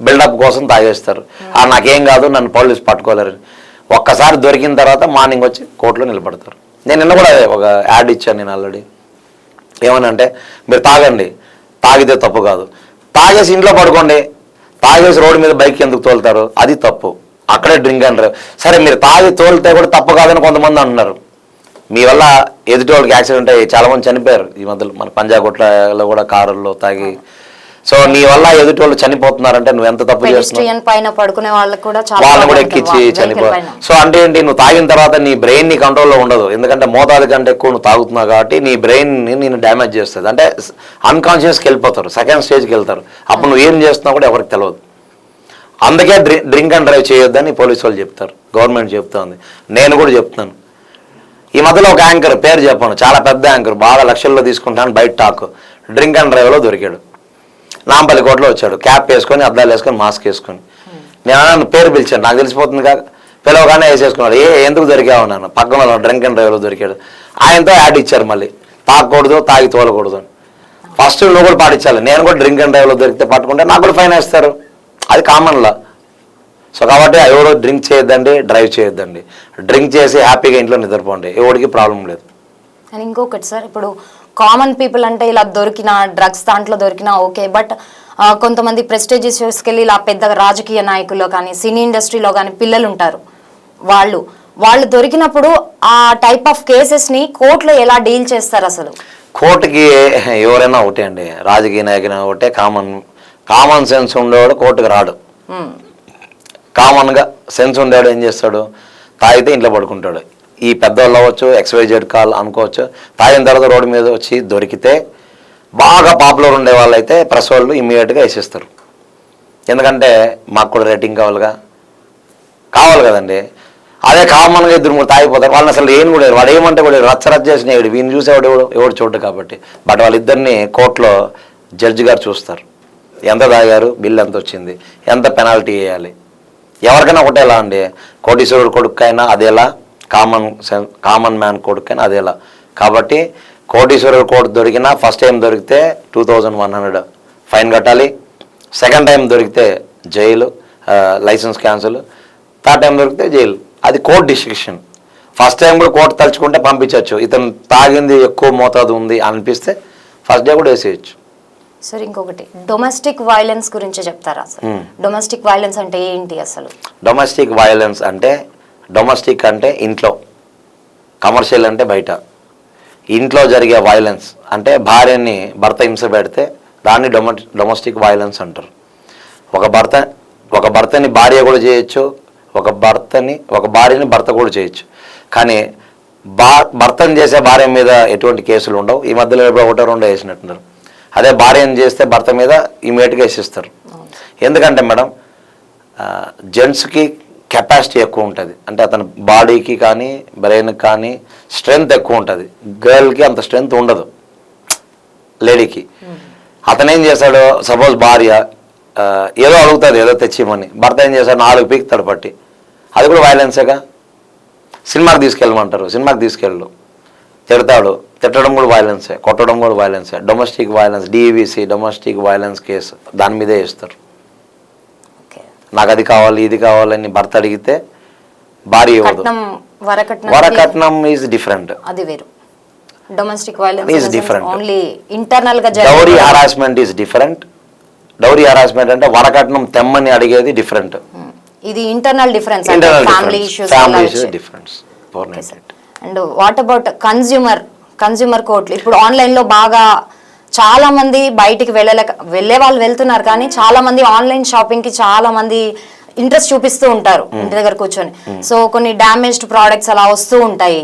బిల్డప్ కోసం తాగేస్తారు. నాకేం కాదు, నన్ను పోలీసు పట్టుకోలేరు. ఒక్కసారి దొరికిన తర్వాత మార్నింగ్ వచ్చి కోర్టులో నిలబడతారు. నేను నిన్న కూడా ఒక యాడ్ ఇచ్చాను నేను ఆల్రెడీ. ఏమనంటే మీరు తాగండి, తాగితే తప్పు కాదు, తాగేసి ఇంట్లో పడుకోండి, తాగేసి రోడ్డు మీద బైక్ ఎందుకు తోలుతారు, అది తప్పు. అక్కడే డ్రింక్ అండ్ డ్రైవ్. సరే మీరు తాగి తోలితే కూడా తప్పు కాదని కొంతమంది అంటున్నారు. మీ వల్ల ఎదుటి వాళ్ళకి యాక్సిడెంట్ అయ్యి చాలామంది చనిపోయారు ఈ మధ్యలో, మన పంజాగుట్లలో కూడా కారుల్లో తాగి. సో నీ వల్ల ఎదుటి వాళ్ళు చనిపోతున్నారంటే నువ్వు ఎంత తప్పు చేస్తున్నావు, వాళ్ళని కూడా ఎక్కించి చనిపోయారు. సో అంటే ఏంటి, నువ్వు తాగిన తర్వాత నీ బ్రెయిన్ నీ కంట్రోల్లో ఉండదు, ఎందుకంటే మోతాదు కంటే ఎక్కువ నువ్వు తాగుతున్నావు కాబట్టి నీ బ్రెయిన్ నేను డ్యామేజ్ చేస్తుంది. అంటే అన్కాన్షియస్కి వెళ్ళిపోతారు, సెకండ్ స్టేజ్కి వెళ్తారు. అప్పుడు నువ్వు ఏం చేస్తున్నావు కూడా ఎవరికి తెలియదు. అందుకే డ్రింక్ అండ్ డ్రైవ్ చేయొద్దని పోలీసు వాళ్ళు చెప్తారు, గవర్నమెంట్ చెప్తుంది, నేను కూడా చెప్తున్నాను. ఈ మధ్యలో ఒక యాంకర్, పేరు చెప్పాను, చాలా పెద్ద యాంకర్, బాగా లక్షల్లో తీసుకుంటాను, బయట టాక్, డ్రింక్ అండ్ డ్రైవ్లో దొరికాడు. నాంపల్లి కోటలో వచ్చాడు, క్యాప్ వేసుకొని, అద్దాలు వేసుకొని, మాస్క్ వేసుకొని. నేను పేరు పిలిచాను, నాకు తెలిసిపోతుంది కాక పిలవగానే వేసేసుకున్నాడు. ఎందుకు దొరికావు అన్నాను, పక్కన డ్రింక్ అండ్ డ్రైవ్లో దొరికాడు. ఆయనతో యాడ్ ఇచ్చారు మళ్ళీ, తాగకూడదు, తాగి తోలకూడదు అని. ఫస్ట్ నువ్వు కూడా పాటించాలి. నేను కూడా డ్రింక్ అండ్ డ్రైవ్లో దొరికితే పట్టుకుంటే నాకు కూడా ఫైన్ వేస్తారు, అది కామన్లా. సో కాబట్టి ఎవడో డ్రింక్ చేయొద్దండి, డ్రైవ్ చేయొద్దండి. డ్రింక్ చేసి హ్యాపీగా ఇంట్లో నిద్రపోండి, ఎవరికి ప్రాబ్లం లేదు. అండ్ ఇంకొకటి సార్, ఇప్పుడు కామన్ పీపుల్ అంటే ఇలా దొరికిన డ్రగ్స్ దాంట్లో దొరికినా ఓకే, బట్ కొంతమంది ప్రెస్టేజియస్ షోస్కి వెళ్ళి ఇలా పెద్ద రాజకీయ నాయకుల్లో కానీ సినీ ఇండస్ట్రీలో కానీ పిల్లలు ఉంటారు, వాళ్ళు దొరికినప్పుడు ఆ టైప్ ఆఫ్ కేసెస్ని కోర్టులో ఎలా డీల్ చేస్తారు అసలు? కోర్టుకి ఎవరైనా ఒకటే అండి, రాజకీయ నాయకులు ఒకటే. కామన్ సెన్స్ ఉండేవాడు కోర్టుకు రాడు. కామన్గా సెన్స్ ఉండేవాడు ఏం చేస్తాడు, తాగితే ఇంట్లో పడుకుంటాడు. ఈ పెద్దవాళ్ళు అవ్వచ్చు, XYZ కాల్ అనుకోవచ్చు. తాగిన తర్వాత రోడ్డు మీద వచ్చి దొరికితే బాగా పాపులర్ ఉండే వాళ్ళు అయితే ప్రెస్ వాళ్ళు ఇమ్మీడియట్గా వేసేస్తారు. ఎందుకంటే మాకు కూడా రేటింగ్ కావాలి కదండి. అదే కామన్గా 2-3 తాగిపోతారు, వాళ్ళని అసలు ఏం కూడా వాడు ఏమంటే కూడా రచ్చరచ్చ చేసిన వీడిని చూసేవాడు ఎవడు చూడ్డు కాబట్టి. బట్ వాళ్ళిద్దరిని కోర్టులో జడ్జి గారు చూస్తారు, ఎంత తాగారు, బిల్ ఎంత వచ్చింది, ఎంత పెనాల్టీ వేయాలి. ఎవరికైనా ఒకటేలా అండి, కోటీశ్వరుడు కొడుకైనా అదేలా, కామన్ మ్యాన్ కొడుకైనా అదేలా. కాబట్టి కోటీశ్వరుడు కొడుకు దొరికినా ఫస్ట్ టైం దొరికితే 2100 ఫైన్ కట్టాలి, సెకండ్ టైం దొరికితే jail, licence cancel, third time దొరికితే జైలు. అది కోర్టు డిసిషన్. ఫస్ట్ టైం కూడా కోర్టు తలుచుకుంటే పంపించవచ్చు, ఇతను తాగింది ఎక్కువ మోతాదు ఉంది అనిపిస్తే ఫస్ట్ డే కూడా వేసేయచ్చు. సార్ ఇంకొకటి, డొమెస్టిక్ వైలెన్స్ గురించి చెప్తారా అసలు? డొమెస్టిక్ వైలెన్స్ అంటే ఏంటి అసలు? డొమెస్టిక్ వైలెన్స్ అంటే, డొమెస్టిక్ అంటే ఇంట్లో, కమర్షియల్ అంటే బయట. ఇంట్లో జరిగే వైలెన్స్ అంటే భార్యని భర్త హింస పెడితే దాన్ని డొమెస్టిక్ వైలెన్స్ అంటారు. ఒక భర్తని భార్య కూడా చేయొచ్చు, ఒక భార్యని భర్త కూడా చేయొచ్చు. కానీ భర్తను చేసే భార్య మీద ఎటువంటి కేసులు ఉండవు. ఈ మధ్యలో ఎప్పుడో 1-2 వేసినట్టున్నారు. అదే భార్యను చేస్తే భర్త మీద ఇమీడియట్గా వేసిస్తారు. ఎందుకంటే మేడం, జెంట్స్కి కెపాసిటీ ఎక్కువ ఉంటుంది, అంటే అతని బాడీకి కానీ బ్రెయిన్కి కానీ స్ట్రెంగ్త్ ఎక్కువ ఉంటుంది. గర్ల్కి అంత స్ట్రెంగ్త్ ఉండదు, లేడీకి. అతను ఏం చేశాడు, సపోజ్ భార్య ఏదో అడుగుతుంది, ఏదో తెచ్చిమని, భర్త ఏం చేశాడు, 4 పీకుతాడు పట్టి, అది కూడా వైలెన్సేగా. సినిమాకి తీసుకెళ్ళమంటారు, సినిమాకి తీసుకెళ్ళు, తిడతాడు, తిట్టడం కూడా వైలెన్సే, కొట్టడం కూడా వైలెన్సే. Domestic violence, DVC domestic violence case దాని మీదే ఇస్తారు. నాకు అది కావాలి, ఇది కావాలని భర్త అడిగితే భార్య ఇవ్వదు. వరకట్నం ఈజ్ డిఫరెంట్, అది వేరు. Domestic violence is different. Only internal గా dowry harassment is different, dowry harassment అంటే వరకట్నం తెమ్మని అడిగేది డిఫరెంట్. ఇది internal difference, family issues difference. And what about consumer కోర్టులు? ఇప్పుడు ఆన్లైన్ లో బాగా చాలా మంది బయటికి వెళ్ళే వాళ్ళు వెళ్తున్నారు, కానీ చాలా మంది ఆన్లైన్ షాపింగ్ కి చాలా మంది ఇంట్రెస్ట్ చూపిస్తూ ఉంటారు ఇంటి దగ్గర కూర్చొని. సో కొన్ని డ్యామేజ్డ్ ప్రోడక్ట్స్ అలా వస్తూ ఉంటాయి.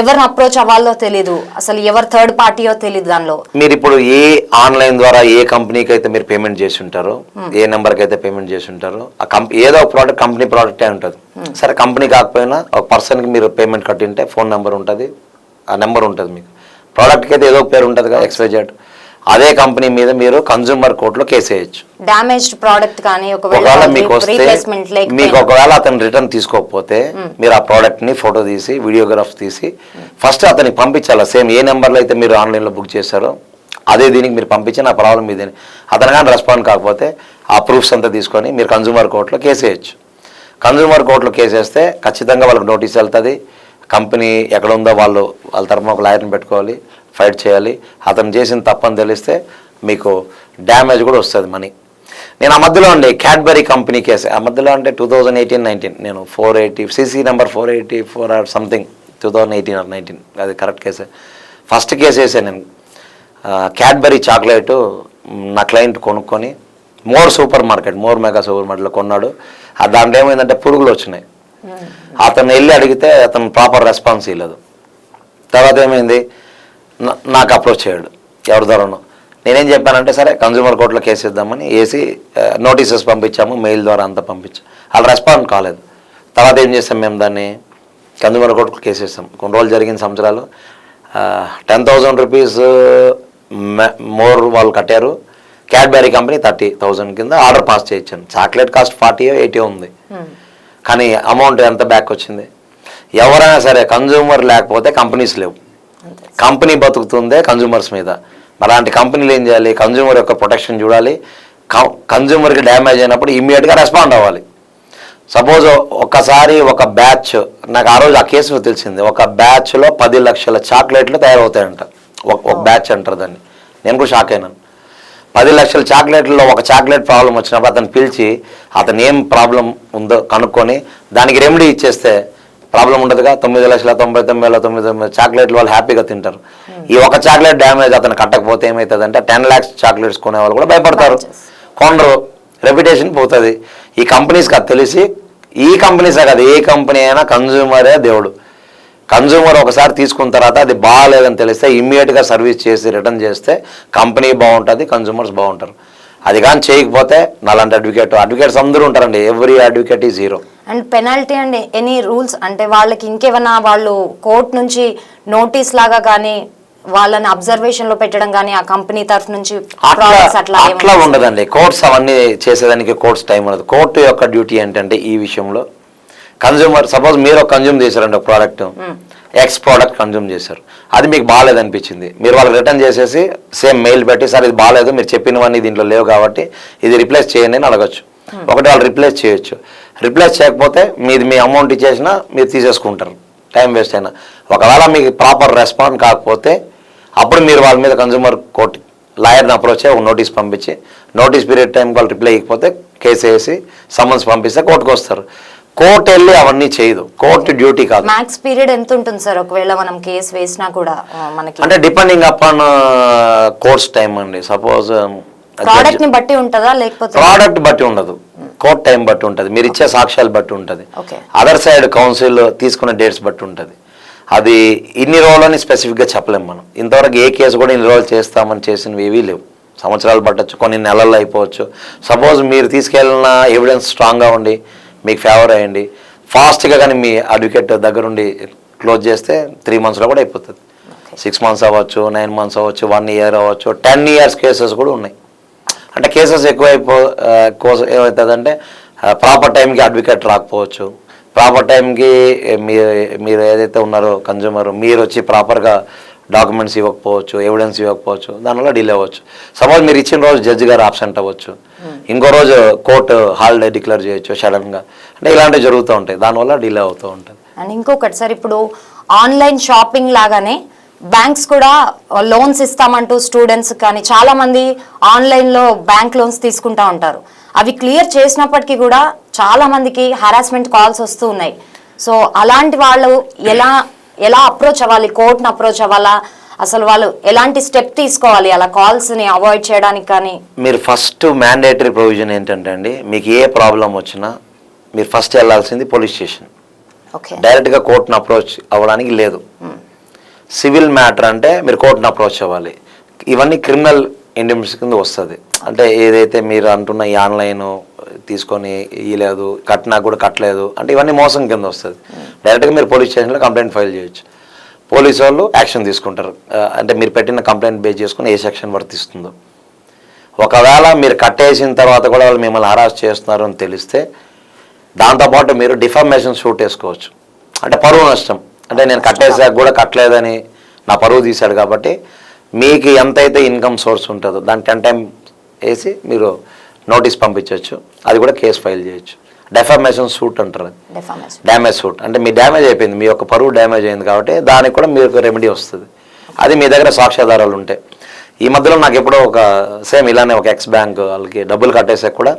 ఎవరిని అప్రోచ్ అవ్వాలో తెలీదు, అసలు ఎవరు థర్డ్ పార్టీయో తెలియదు దానిలో. మీరు ఇప్పుడు ఏ ఆన్లైన్ ద్వారా ఏ కంపెనీకి అయితే మీరు పేమెంట్ చేసి ఉంటారో, ఏ నెంబర్కి అయితే పేమెంట్ చేసి ఉంటారో, ఆ ఏదో ఒక ప్రోడక్ట్ కంపెనీ ప్రోడక్టే ఉంటుంది. సరే కంపెనీ కాకపోయినా ఒక పర్సన్కి మీరు పేమెంట్ కట్టింటే ఫోన్ నెంబర్ ఉంటుంది, ఆ నెంబర్ ఉంటుంది. మీకు ప్రోడక్ట్కి అయితే ఏదో ఒక పేరు ఉంటుంది కదా, XYZ. అదే కంపెనీ మీద మీరు కన్జ్యూమర్ కోర్టులో కేసు వేయచ్చు. డ్యామేజ్డ్ ప్రోడక్ట్ కానీ ఒకవేళ మీకు వస్తే, మీకు ఒకవేళ అతను రిటర్న్ తీసుకోకపోతే మీరు ఆ ప్రోడక్ట్ ని ఫోటో తీసి వీడియోగ్రాఫ్ తీసి ఫస్ట్ అతనికి పంపించాలి. సేమ్ ఏ నెంబర్లో అయితే మీరు ఆన్లైన్లో బుక్ చేశారో అదే దీనికి మీరు పంపించి నా ప్రాబ్లం ఇదే. అతను కానీ రెస్పాండ్ కాకపోతే ఆ ప్రూఫ్స్ అంతా తీసుకొని మీరు కన్జ్యూమర్ కోర్టులో కేసు వేయచ్చు. కన్జ్యూమర్ కోర్టులో కేసు వేస్తే ఖచ్చితంగా వాళ్ళకి నోటీస్ వెళ్తుంది. కంపెనీ ఎక్కడ ఉందో వాళ్ళ తరఫున ఒక లాయర్ని పెట్టుకోవాలి, ఫైట్ చేయాలి. అతను చేసిన తప్పని తెలిస్తే మీకు డ్యామేజ్ కూడా వస్తుంది, మనీ. నేను ఆ మధ్యలో అండి క్యాడ్బరీ కంపెనీ కేసు, ఆ మధ్యలో అంటే 2018-19 నేను 480 CC number 484 or something 2018 or 19 అది కరెక్ట్ కేసే. ఫస్ట్ కేసు వేసాను నేను. క్యాడ్బరీ చాక్లెట్ నా క్లయింట్ కొనుక్కొని మోర్ మెగా సూపర్ మార్కెట్లో కొన్నాడు. దాంట్లో ఏమైందంటే పురుగులు వచ్చినాయి. అతను వెళ్ళి అడిగితే అతను ప్రాపర్ రెస్పాన్స్ ఇవ్వలేదు. తర్వాత ఏమైంది, నాకు అప్రోచ్ చేయడు ఎవరి ద్వారానో. నేనేం చెప్పానంటే సరే కన్జ్యూమర్ కోర్టులో కేసు ఇద్దామని వేసి నోటీసెస్ పంపించాము, మెయిల్ ద్వారా అంతా పంపించాము. వాళ్ళు రెస్పాండ్ కాలేదు. తర్వాత ఏం చేస్తాం, మేము దాన్ని కన్జ్యూమర్ కోర్టులో కేసు వేస్తాం. కొన్ని రోజులు జరిగిన సంవత్సరాలు 10,000 రూపీస్ మోర్ వాళ్ళు కట్టారు. క్యాడ్బరీ కంపెనీ 30,000 కింద ఆర్డర్ పాస్ చేయించాను. చాక్లెట్ కాస్ట్ 40-80 ఉంది, కానీ అమౌంట్ ఎంత బ్యాక్ వచ్చింది. ఎవరైనా సరే కన్జ్యూమర్ లేకపోతే కంపెనీస్ లేవు. కంపెనీ బతుకుతుందే కన్జ్యూమర్స్ మీద. అలాంటి కంపెనీలు ఏం చేయాలి, కన్జ్యూమర్ యొక్క ప్రొటెక్షన్ చూడాలి. కన్జ్యూమర్కి డ్యామేజ్ అయినప్పుడు ఇమ్మీడియట్గా రెస్పాండ్ అవ్వాలి. సపోజ్ ఒక్కసారి ఒక బ్యాచ్, నాకు ఆ రోజు ఆ కేసు తెలిసింది, ఒక బ్యాచ్లో 10 లక్షల చాక్లెట్లు తయారవుతాయంట. ఒక బ్యాచ్ అంటారు దాన్ని. నేను కూడా షాక్ అయినాను. 10 లక్షల చాక్లెట్లలో ఒక చాక్లెట్ ప్రాబ్లం వచ్చినప్పుడు అతను పిలిచి అతను ఏం ప్రాబ్లం ఉందో కనుక్కొని దానికి రెమెడీ ఇచ్చేస్తే ప్రాబ్లం ఉండదుగా. 9,99,999 చాక్లెట్లు వాళ్ళు హ్యాపీగా తింటారు. ఈ ఒక చాక్లెట్ డ్యామేజ్ అతను కట్టకపోతే ఏమవుతుంది అంటే 10 lakhs చాక్లెట్స్ కొనే వాళ్ళు కూడా భయపడతారు, కొనరు, రెప్యుటేషన్ పోతుంది. ఈ కంపెనీస్కి అది తెలిసి, ఈ కంపెనీసే కాదు ఏ కంపెనీ అయినా కన్జ్యూమరే దేవుడు. కన్జ్యూమర్ ఒకసారి తీసుకున్న తర్వాత అది బాగాలేదని తెలిస్తే ఇమ్మీడియట్గా సర్వీస్ చేసి రిటర్న్ చేస్తే కంపెనీ బాగుంటుంది, కన్జ్యూమర్స్ బాగుంటారు. అది కానీ చేయకపోతే నాలాంటి అడ్వకేట్స్ అందరూ ఉంటారండి. Every advocate is zero. And penalty and any rules అంటే వాళ్ళకి ఇంకేమైనా వాళ్ళు కోర్ట్ నుంచి నోటీస్ లాగా కానీ వాళ్ళని అబ్జర్వేషన్ లో పెట్టడం కానీ ఆ కంపెనీ తరఫు నుంచి అట్లా ఉండదండి. కోర్ట్స్ అవన్నీ చేసేదానికి కోర్ట్స్ టైం ఉండదు. కోర్టు యొక్క డ్యూటీ ఏంటంటే ఈ విషయంలో కన్జ్యూమర్, సపోజ్ మీరు ఒక కన్జ్యూమ్ చేశారండి ఒక ప్రోడక్ట్, ఎక్స్ ప్రోడక్ట్ కన్జ్యూమ్ చేశారు, అది మీకు బాగాలేదు అనిపించింది, మీరు వాళ్ళకి రిటర్న్ చేసేసి సేమ్ మెయిల్ పెట్టి సార్ ఇది బాగాలేదు, మీరు చెప్పినవన్నీ దీంట్లో లేవు కాబట్టి ఇది రిప్లేస్ చేయండి అని అడగచ్చు. ఒకటి వాళ్ళు రిప్లేస్ చేయొచ్చు. రిప్లేస్ చేయకపోతే మీ అమౌంట్ ఇచ్చేసినా మీరు తీసేసుకుంటారు, టైం వేస్ట్ అయినా. ఒకవేళ మీకు ప్రాపర్ రెస్పాండ్ కాకపోతే అప్పుడు మీరు వాళ్ళ మీద కన్జ్యూమర్ కోర్టు లాయర్ని అప్రోచ్ అయ్యి ఒక నోటీస్ పంపించి, నోటీస్ పీరియడ్ టైంకి వాళ్ళు రిప్లై ఇవ్వకపోతే కేసు వేసి సమన్స్ పంపిస్తే కోర్టుకు వస్తారు. కోర్టు వెళ్ళి అవన్నీ చేయదు, కోర్టు డ్యూటీ కాదు. మ్యాక్స్ పీరియడ్ ఎంత ఉంటుంది సార్ ఒకవేళ మనం కేసు వేసినా కూడా మనకి? అంటే డిపెండింగ్ అపాన్ కోర్ట్స్ టైం అండి. సపోజ్ ప్రోడక్ట్ ని బట్టి ఉంటుందా లేకపోతే? ప్రోడక్ట్ బట్టి ఉండదు, కోర్ట్ టైం బట్టి ఉంటుంది, మీరు ఇచ్చే సాక్ష్యాలు బట్టి ఉంటుంది, అదర్ సైడ్ కౌన్సిల్ తీసుకునే డేట్స్ బట్టి ఉంటుంది. అది ఇన్ని రోజులని స్పెసిఫిక్గా చెప్పలేము మనం. ఇంతవరకు ఏ కేసు కూడా ఇన్ని రోజులు చేస్తామని చేసినవి ఏవీ లేవు. సంవత్సరాలు పట్టచ్చు, కొన్ని నెలల్లో అయిపోవచ్చు. సపోజ్ మీరు తీసుకెళ్ళిన ఎవిడెన్స్ స్ట్రాంగ్గా ఉండి మీకు ఫేవర్ అయ్యండి, ఫాస్ట్గా కానీ మీ అడ్వకేట్ దగ్గరుండి క్లోజ్ చేస్తే 3 monthsలో కూడా అయిపోతుంది. 6 months అవ్వచ్చు, 9 months అవ్వచ్చు, 1 year అవ్వచ్చు, 10 years కేసెస్ కూడా ఉన్నాయి. అంటే కేసెస్ ఏమవుతుందంటే ప్రాపర్ టైంకి అడ్వకేట్ రాకపోవచ్చు, ప్రాపర్ టైంకి మీరు ఏదైతే ఉన్నారో కన్జ్యూమర్ మీరు వచ్చి ప్రాపర్గా డాక్యుమెంట్స్ ఇవ్వకపోవచ్చు, ఎవిడెన్స్ ఇవ్వకపోవచ్చు, దానివల్ల డిలే అవ్వచ్చు. సపోజ్ మీరు ఇచ్చిన రోజు జడ్జి గారు ఆబ్సెంట్ అవ్వచ్చు, ఇంకో రోజు కోర్టు హాలిడే డిక్లేర్ చేయొచ్చు సడన్గా. అంటే ఇలాంటివి జరుగుతూ ఉంటాయి, దానివల్ల డిలే అవుతూ ఉంటుంది. అండ్ ఇంకొకటి సార్, ఇప్పుడు ఆన్లైన్ షాపింగ్ లాగానే బ్యాంక్స్ కూడా లోన్స్ ఇస్తామంటూ స్టూడెంట్స్ కానీ చాలా మంది ఆన్లైన్లో బ్యాంక్ లోన్స్ తీసుకుంటా ఉంటారు. అవి క్లియర్ చేసినప్పటికీ కూడా చాలా మందికి హరాస్మెంట్ కాల్స్ వస్తూ ఉన్నాయి. సో అలాంటి వాళ్ళు ఎలా అప్రోచ్ అవ్వాలి, కోర్టును అప్రోచ్ అవ్వాలా, అసలు వాళ్ళు ఎలాంటి స్టెప్ తీసుకోవాలి అలా కాల్స్ని అవాయిడ్ చేయడానికి? కానీ మీరు ఫస్ట్ మ్యాండేటరీ ప్రొవిజన్ ఏంటంటే అండి, మీకు ఏ ప్రాబ్లం వచ్చినా మీరు ఫస్ట్ వెళ్ళాల్సింది పోలీస్ స్టేషన్. ఓకే, డైరెక్ట్గా కోర్టును అప్రోచ్ అవ్వడానికి లేదు. సివిల్ మ్యాటర్ అంటే మీరు కోర్టును అప్రోచ్ అవ్వాలి. ఇవన్నీ క్రిమినల్ ఇండిమినిటీ కింద వస్తుంది. అంటే ఏదైతే మీరు అంటున్న ఈ ఆన్లైన్ తీసుకొని ఇవ్వలేదు, కట్టినా కూడా కట్టలేదు అంటే ఇవన్నీ మోసం కింద వస్తుంది. డైరెక్ట్గా మీరు పోలీస్ స్టేషన్లో కంప్లైంట్ ఫైల్ చేయొచ్చు. పోలీసు వాళ్ళు యాక్షన్ తీసుకుంటారు. అంటే మీరు పెట్టిన కంప్లైంట్ బేస్ చేసుకుని ఏ సెక్షన్ వర్తిస్తుందో. ఒకవేళ మీరు కట్టేసిన తర్వాత కూడా వాళ్ళు మిమ్మల్ని హరాస్ చేస్తున్నారు అని తెలిస్తే దాంతోపాటు మీరు డిఫామేషన్ సూట్ వేసుకోవచ్చు. అంటే పరువు నష్టం. అంటే నేను కట్టేసాక కూడా కట్టలేదని నా పరువు తీశాడు కాబట్టి మీకు ఎంతైతే ఇన్కమ్ సోర్స్ ఉంటుందో దాన్ని 10 times వేసి మీరు నోటీస్ పంపించవచ్చు. అది కూడా కేసు ఫైల్ చేయొచ్చు. డెఫామేషన్ సూట్ అంటారు. డ్యామేజ్ సూట్ అంటే మీ డ్యామేజ్ అయిపోయింది, మీ యొక్క పరువు డ్యామేజ్ అయింది కాబట్టి దానికి కూడా మీకు రెమెడీ వస్తుంది. అది మీ దగ్గర సాక్ష్యాధారాలు ఉంటాయి. ఈ మధ్యలో నాకు ఎప్పుడో ఒక సేమ్ ఇలానే ఒక ఎక్స్ బ్యాంక్ వాళ్ళకి డబ్బులు కట్టేసాక కూడా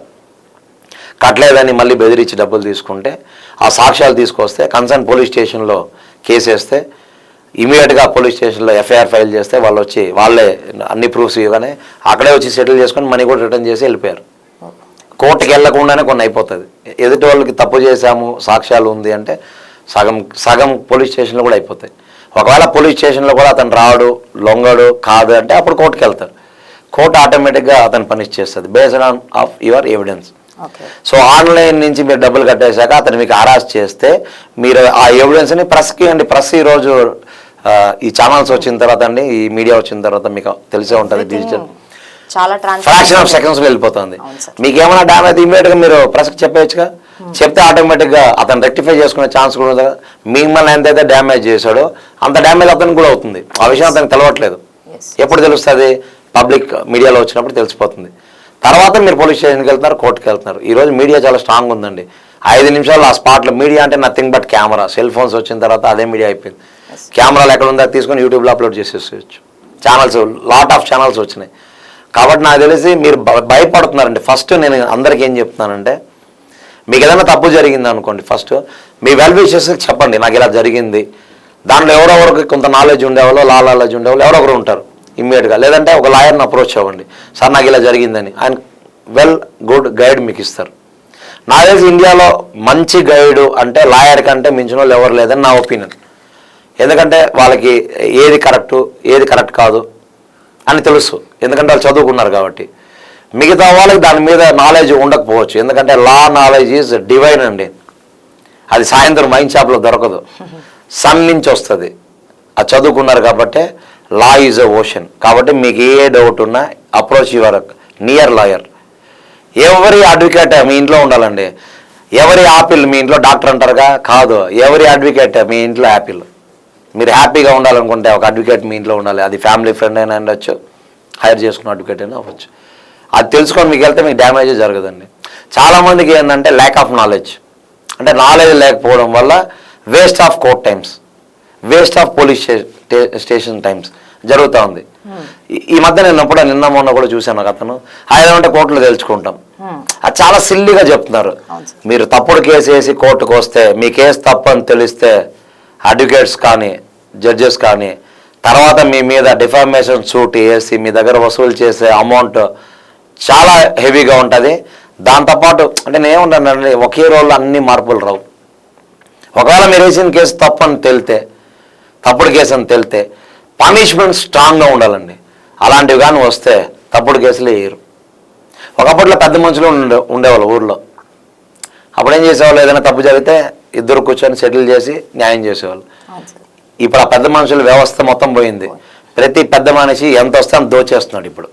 కట్టలేదని మళ్ళీ బెదిరించి డబ్బులు తీసుకుంటే ఆ సాక్ష్యాలు తీసుకొస్తే కన్సర్న్ పోలీస్ స్టేషన్లో కేసు వేస్తే ఇమీడియట్గా పోలీస్ స్టేషన్లో ఎఫ్ఐఆర్ ఫైల్ చేస్తే వాళ్ళు వచ్చి వాళ్ళే అన్ని ప్రూఫ్స్ ఇవ్వగానే అక్కడే వచ్చి సెటిల్ చేసుకొని మనీ కూడా రిటర్న్ చేసి వెళ్ళిపోయారు. కోర్టుకి వెళ్లకుండానే కొన్ని అయిపోతుంది. ఎదుటి వాళ్ళకి తప్పు చేశాము సాక్ష్యాలు ఉంది అంటే సగం పోలీస్ స్టేషన్లో కూడా అయిపోతాయి. ఒకవేళ పోలీస్ స్టేషన్లో కూడా అతను రాడు, లొంగడు కాదు అంటే అప్పుడు కోర్టుకి వెళ్తారు. కోర్టు ఆటోమేటిక్గా అతను పనిష్ చేస్తుంది based on off your evidence. So online నుంచి మీరు డబ్బులు కట్టేశాక అతను మీకు అరెస్ట్ చేస్తే మీరు ఆ ఎవిడెన్స్ని ప్రెస్కి ఇవ్వండి. ప్రెస్ ఈరోజు ఈ ఛానల్స్ వచ్చిన తర్వాత అండి, ఈ మీడియా వచ్చిన తర్వాత మీకు తెలిసే ఉంటుంది డిజిటల్ ఫ్రాక్షన్ ఆఫ్ సెకండ్స్లో వెళ్ళిపోతుంది. మీకు ఏమైనా డ్యామేజ్ ఇమీడియట్గా మీరు ప్రెస్కి చెప్పేయచ్చుగా. చెప్తే ఆటోమేటిక్గా అతను రెక్టిఫై చేసుకునే ఛాన్స్ కూడా ఉంది. మిమ్మల్ని ఎంతైతే డ్యామేజ్ చేశాడో అంత డ్యామేజ్ అతనికి కూడా అవుతుంది. ఆ విషయం అతనికి తెలవట్లేదు. ఎప్పుడు తెలుస్తుంది? పబ్లిక్ మీడియాలో వచ్చినప్పుడు తెలిసిపోతుంది. తర్వాత మీరు పోలీస్ స్టేషన్కి వెళ్తున్నారు, కోర్టుకి వెళ్తున్నారు. ఈరోజు మీడియా చాలా స్ట్రాంగ్ ఉందండి. 5 నిమిషాలు ఆ స్పాట్లో మీడియా అంటే nothing but camera. Cell phones వచ్చిన తర్వాత అదే మీడియా అయిపోయింది. కెమెరాలు ఎక్కడ ఉందో తీసుకొని యూట్యూబ్లో అప్లోడ్ చేసేసుకోవచ్చు. ఛానల్స్ లాట్ ఆఫ్ ఛానల్స్ వచ్చినాయి. కాబట్టి నాకు తెలిసి మీరు భయపడుతున్నారండి. ఫస్ట్ నేను అందరికీ ఏం చెప్తున్నానంటే, మీకు ఏదైనా తప్పు జరిగింది అనుకోండి, ఫస్ట్ మీ వెల్ విషెస్కి చెప్పండి నాకు ఇలా జరిగింది. దాంట్లో ఎవరెవరికి కొంత నాలెడ్జ్ ఉండేవాళ్ళు, నాలెడ్జ్ ఉండేవాళ్ళు ఎవరొకరు ఉంటారు ఇమ్మీడియట్గా. లేదంటే ఒక లాయర్ని అప్రోచ్ అవ్వండి, సార్ నాకు ఇలా జరిగిందని. ఆయన వెల్ గుడ్ గైడ్ మీకు ఇస్తారు. నా తెలిసి ఇండియాలో మంచి గైడు అంటే లాయర్ కంటే మించిన వాళ్ళు ఎవరు లేదని నా ఒపీనియన్. ఎందుకంటే వాళ్ళకి ఏది కరెక్ట్ కాదు అని తెలుసు. ఎందుకంటే వాళ్ళు చదువుకున్నారు కాబట్టి. మిగతా వాళ్ళకి దాని మీద నాలెడ్జ్ ఉండకపోవచ్చు. ఎందుకంటే లా నాలెడ్జ్ ఈజ్ డివైన్ అండి. అది సాయంత్రం వైన్ షాప్లో దొరకదు, సన్ నుంచి వస్తుంది. అది చదువుకున్నారు కాబట్టి లా ఈజ్ ఎ ఓషన్. కాబట్టి మీకు ఏ డౌట్ ఉన్నా అప్రోచ్ యువర్ నియర్ లాయర్. ఎవరి అడ్వకేట్ మీ ఇంట్లో ఉండాలండి. ఎవరి యాపిల్ మీ ఇంట్లో డాక్టర్ అంటారుగా, కాదు, ఎవరి అడ్వకేట్ మీ ఇంట్లో యాపిల్. మీరు హ్యాపీగా ఉండాలనుకుంటే ఒక అడ్వకేట్ మీ ఇంట్లో ఉండాలి. అది ఫ్యామిలీ ఫ్రెండ్ అయినా ఉండొచ్చు, హైర్ చేసుకున్న అడ్వకేట్ అయినా అవ్వచ్చు. అది తెలుసుకొని మీకు వెళ్తే మీకు డ్యామేజ్ జరగదండి. చాలామందికి ఏంటంటే ల్యాక్ ఆఫ్ నాలెడ్జ్. అంటే నాలెడ్జ్ లేకపోవడం వల్ల waste of court times, waste of police station times జరుగుతూ ఉంది. ఈ మధ్య నిన్న మొన్న కూడా చూశాను. ఒక అతను అంటే కోర్టులో తెలుసుకుంటాం, అది చాలా సిల్లీగా చెప్తున్నారు. మీరు తప్పుడు కేసు వేసి కోర్టుకు వస్తే మీ కేసు తప్పు అని తెలిస్తే అడ్వకేట్స్ కానీ జడ్జెస్ కానీ తర్వాత మీ మీద డిఫామేషన్ సూట్ వేసి మీ దగ్గర వసూలు చేసే అమౌంట్ చాలా హెవీగా ఉంటుంది. దాంతోపాటు అంటే నేనేమంటానండి, ఒకే రోజులో అన్ని మార్పులు రావు. ఒకవేళ మీరు వేసిన కేసు తప్పుడు కేసు అని తెలితే పనిష్మెంట్ స్ట్రాంగ్గా ఉండాలండి. అలాంటివి కానీ వస్తే తప్పుడు కేసులు వేయరు. ఒకప్పట్లో పెద్ద మనుషులు ఉండేవాళ్ళు ఊర్లో. అప్పుడు ఏం చేసేవాళ్ళు, ఏదైనా తప్పు జరిగితే ఇద్దరు కూర్చొని సెటిల్ చేసి న్యాయం చేసేవాళ్ళు. ఇప్పుడు ఆ పెద్ద మనుషుల వ్యవస్థ మొత్తం పోయింది. ప్రతి పెద్ద మనిషి ఎంత వస్తే అంత దోచేస్తున్నాడు, ఇప్పుడు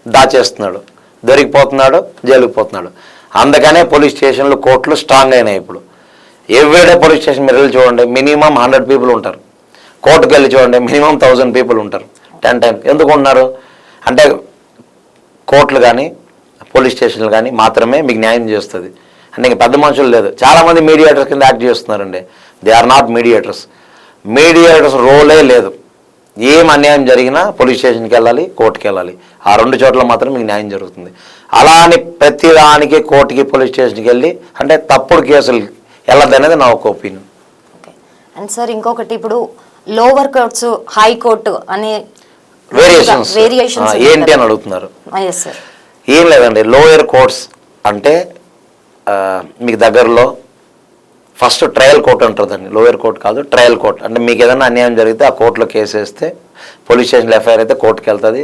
దాచేస్తున్నాడు, దొరికిపోతున్నాడు, జైలుకి పోతున్నాడు. అందుకనే పోలీస్ స్టేషన్లు కోర్టులు స్ట్రాంగ్ అయినాయి. ఇప్పుడు ఎవ్రీడే పోలీస్ స్టేషన్ మీరు వెళ్ళి చూడండి, మినిమం 100 people ఉంటారు. కోర్టుకు వెళ్ళి చూడండి, మినిమం 1000 people ఉంటారు. 10 times ఎందుకు ఉన్నారు అంటే కోర్టులు కానీ పోలీస్ స్టేషన్లు కానీ మాత్రమే మీకు న్యాయం చేస్తుంది. అంటే ఇంక పెద్ద మనుషులు లేదు. చాలామంది మీడియేటర్స్ కింద యాక్ట్ చేస్తున్నారండి. They are not mediators. Mediators రోలే లేదు. ఏం అన్యాయం జరిగినా పోలీస్ స్టేషన్కి వెళ్ళాలి, కోర్టుకి వెళ్ళాలి. ఆ 2 చోట్ల మాత్రం మీకు న్యాయం జరుగుతుంది. అలా అని ప్రతి దానికి కోర్టుకి పోలీస్ స్టేషన్కి వెళ్ళి అంటే తప్పుడు కేసులు వెళ్ళద్దనేది నా ఒక ఒపీనియన్. ఓకే. అండ్ సార్ ఇంకొకటి, ఇప్పుడు లోవర్ కోర్ట్స్, హై కోర్టు అనే వేరియేషన్స్ ఏంటి అని అడుగుతున్నారు. సార్ ఏం లేదండి, లోయర్ కోర్ట్స్ అంటే మీకు దగ్గరలో ఫస్ట్ ట్రయల్ కోర్ట్ ఉంటుందండి. లోయర్ కోర్ట్ కాదు, ట్రయల్ కోర్ట్. అంటే మీకు ఏదైనా అన్యాయం జరిగితే ఆ కోర్టులో కేసు వేస్తే పోలీస్ స్టేషన్లో ఎఫ్ఐఆర్ అయితే కోర్టుకి వెళ్తుంది.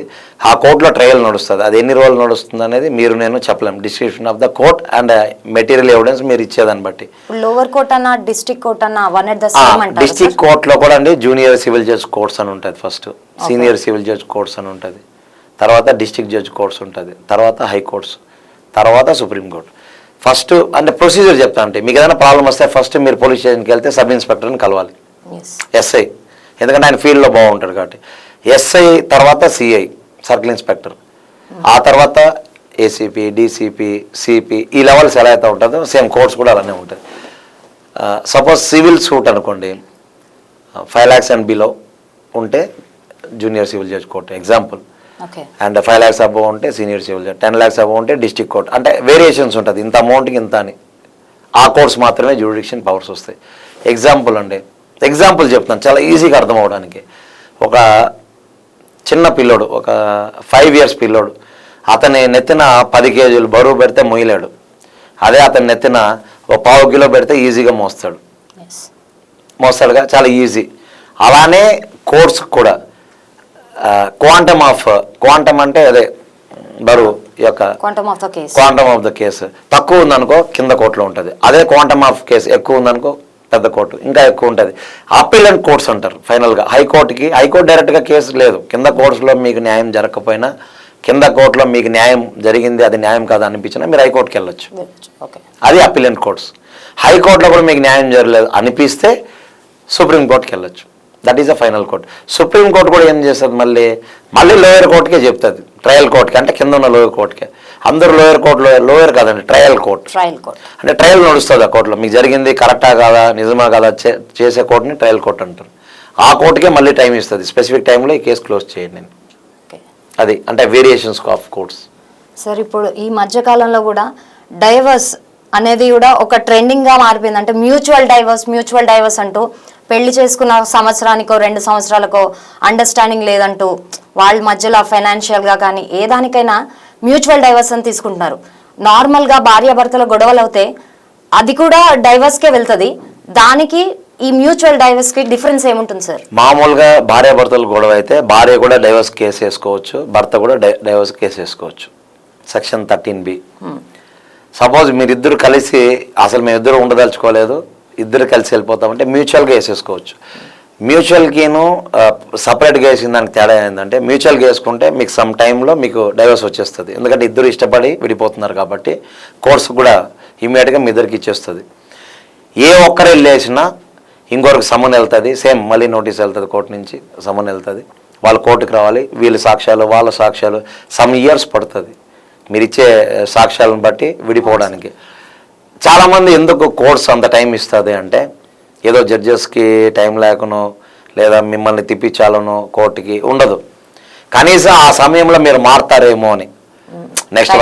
ఆ కోర్టులో ట్రయల్ నడుస్తుంది. అది ఎన్ని రోజులు నడుస్తుంది అనేది మీరు నేను చెప్పలేము. Description of the court and material evidence మీరు ఇచ్చేదాన్ని బట్టి. లోవర్ కోర్ట్ అన్న డిస్ట్రిక్ట్ కోర్ట్ అన్న వన్ ఎట్ ద సేమ్ అంటారా? డిస్ట్రిక్ట్ కోర్టులో కూడా అండి జూనియర్ సివిల్ జడ్జ్ కోర్ట్స్ అని ఉంటుంది. First senior civil judge courts అని ఉంటుంది, తర్వాత డిస్ట్రిక్ట్ జడ్జ్ కోర్ట్స్ ఉంటుంది, తర్వాత హైకోర్ట్స్, తర్వాత సుప్రీంకోర్టు. ఫస్ట్ అంటే ప్రొసీజర్ చెప్తా అంటే మీకు ఏదైనా ప్రాబ్లం వస్తే ఫస్ట్ మీరు పోలీస్ స్టేషన్కి వెళ్తే సబ్ ఇన్స్పెక్టర్ని కలవాలి, ఎస్ఐ, ఎందుకంటే ఆయన ఫీల్డ్లో బాగుంటాడు కాబట్టి. ఎస్ఐ తర్వాత సిఐ సర్కిల్ ఇన్స్పెక్టర్, ఆ తర్వాత ఏసీపీ, డీసీపీ, సిపి, ఈ లెవెల్స్ ఎలా అయితే ఉంటుందో సేమ్ కోర్ట్స్ కూడా అలానే ఉంటుంది. సపోజ్ సివిల్ సూట్ అనుకోండి, 5 lakhs అండ్ బిలో ఉంటే junior civil judge court example. And 5 lakhs above ఉంటే senior civil judge, 10 lakhs above ఉంటే డిస్ట్రిక్ట్ కోర్ట్. అంటే వేరియేషన్స్ ఉంటుంది, ఇంత అమౌంట్కి ఇంత అని. ఆ కోర్ట్స్ మాత్రమే జ్యూరిడిక్షన్ పవర్స్ వస్తాయి. ఎగ్జాంపుల్ అండి, ఎగ్జాంపుల్ చెప్తాను చాలా ఈజీగా అర్థం అవడానికి. ఒక చిన్న పిల్లోడు, ఒక 5 years పిల్లోడు, అతని నెత్తిన 10 kgs బరువు పెడితే మొయ్యలేడు. అదే అతని నెత్తిన ఒక 1/2 kilo పెడితే ఈజీగా మోస్తాడుగా, చాలా ఈజీ. అలానే కోర్స్ కూడా క్వాంటమ్ అంటే అదే బరువు యొక్క క్వాంటమ్ ఆఫ్ ద కేసు తక్కువ ఉందనుకో కింద కోర్టులో ఉంటుంది. అదే క్వాంటమ్ ఆఫ్ కేసు ఎక్కువ ఉందనుకో పెద్ద కోర్టు ఇంకా ఎక్కువ ఉంటుంది. అప్పీలెంట్ కోర్ట్స్ అంటారు. ఫైనల్గా హైకోర్టు డైరెక్ట్గా కేసు లేదు. కింద కోర్ట్స్లో మీకు న్యాయం జరగకపోయినా, కింద కోర్టులో మీకు న్యాయం జరిగింది అది న్యాయం కాదు అనిపించినా మీరు హైకోర్టుకి వెళ్ళొచ్చు. అది అప్పీలెంట్ కోర్ట్స్. హైకోర్టులో కూడా మీకు న్యాయం జరగలేదు అనిపిస్తే సుప్రీంకోర్టుకి వెళ్ళొచ్చు. That is the final court. Supreme court కూడా ఏం చేస్తుంది, మళ్ళీ లోయర్ కోర్టుకే చెప్తుంది, ట్రయల్ కోర్టుకి. అంటే కింద ఉన్న లోయర్ కోర్టుకే. అందరూ లోయర్ కాదండి, ట్రయల్ కోర్ట్. అంటే ట్రయల్ నడుస్తుంది ఆ కోర్టులో. మీకు జరిగింది కరెక్టా కాదా, నిజమా కాదా చేసే కోర్టుని ట్రయల్ కోర్ట్ అంటారు. ఆ కోర్టుకే మళ్ళీ టైం ఇస్తుంది, స్పెసిఫిక్ టైంలో ఈ కేసు క్లోజ్ చేయండి. అది అంటే వేరియేషన్స్ ఆఫ్ కోర్ట్స్. సార్ ఇప్పుడు ఈ మధ్యకాలంలో కూడా డైవర్స్ అనేది కూడా ఒక ట్రెండింగ్గా మారిపోయింది. అంటే మ్యూచువల్ డైవర్స్ అంటూ పెళ్లి చేసుకున్న సంవత్సరానికో 2 సంవత్సరాలకో అండర్స్టాండింగ్ లేదంటూ వాళ్ళ మధ్యలో ఫైనాన్షియల్గా కానీ ఏ దానికైనా మ్యూచువల్ డైవర్స్ అని తీసుకుంటున్నారు. నార్మల్గా భార్యాభర్తల గొడవలు అవుతే అది కూడా డైవర్స్కే వెళ్తుంది. దానికి ఈ మ్యూచువల్ డైవర్స్కి డిఫరెన్స్ ఏముంటుంది సార్? మామూలుగా భార్యాభర్తలు గొడవ అయితే భార్య కూడా డైవర్స్ కేసు వేసుకోవచ్చు, భర్త కూడా డైవర్స్ కేసు వేసుకోవచ్చు. Section 13B. సపోజ్ మీరిద్దరు కలిసి అసలు మేమిద్దరు ఉండదలుచుకోలేదు, ఇద్దరు కలిసి వెళ్ళిపోతామంటే మ్యూచువల్గా వేసేసుకోవచ్చు. మ్యూచువల్కిను సపరేట్గా వేసిన దానికి తేడా ఏంటంటే, మ్యూచువల్గా వేసుకుంటే మీకు సమ్ టైంలో మీకు డైవర్స్ వచ్చేస్తుంది. ఎందుకంటే ఇద్దరు ఇష్టపడి విడిపోతున్నారు కాబట్టి కోర్సు కూడా ఇమీడియట్గా మీ ఇద్దరికి ఇచ్చేస్తుంది. ఏ ఒక్కరు వెళ్ళేసినా ఇంకొకరికి సమన్ వెళ్తుంది, సేమ్ మళ్ళీ నోటీస్ వెళ్తుంది, కోర్టు నుంచి సమన్ వెళ్తుంది. వాళ్ళు కోర్టుకు రావాలి, వీళ్ళ సాక్ష్యాలు వాళ్ళ సాక్ష్యాలు, సమ్ ఇయర్స్ పడుతుంది మీరు ఇచ్చే సాక్ష్యాలను బట్టి విడిపోవడానికి. చాలామంది ఎందుకు కోర్ట్స్ అంత టైం ఇస్తుంది అంటే, ఏదో జడ్జెస్కి టైం లేకనో లేదా మిమ్మల్ని తిప్పించాలనో కోర్టుకి ఉండదు. కనీసం ఆ సమయంలో మీరు మారుతారేమో అని నెక్స్ట్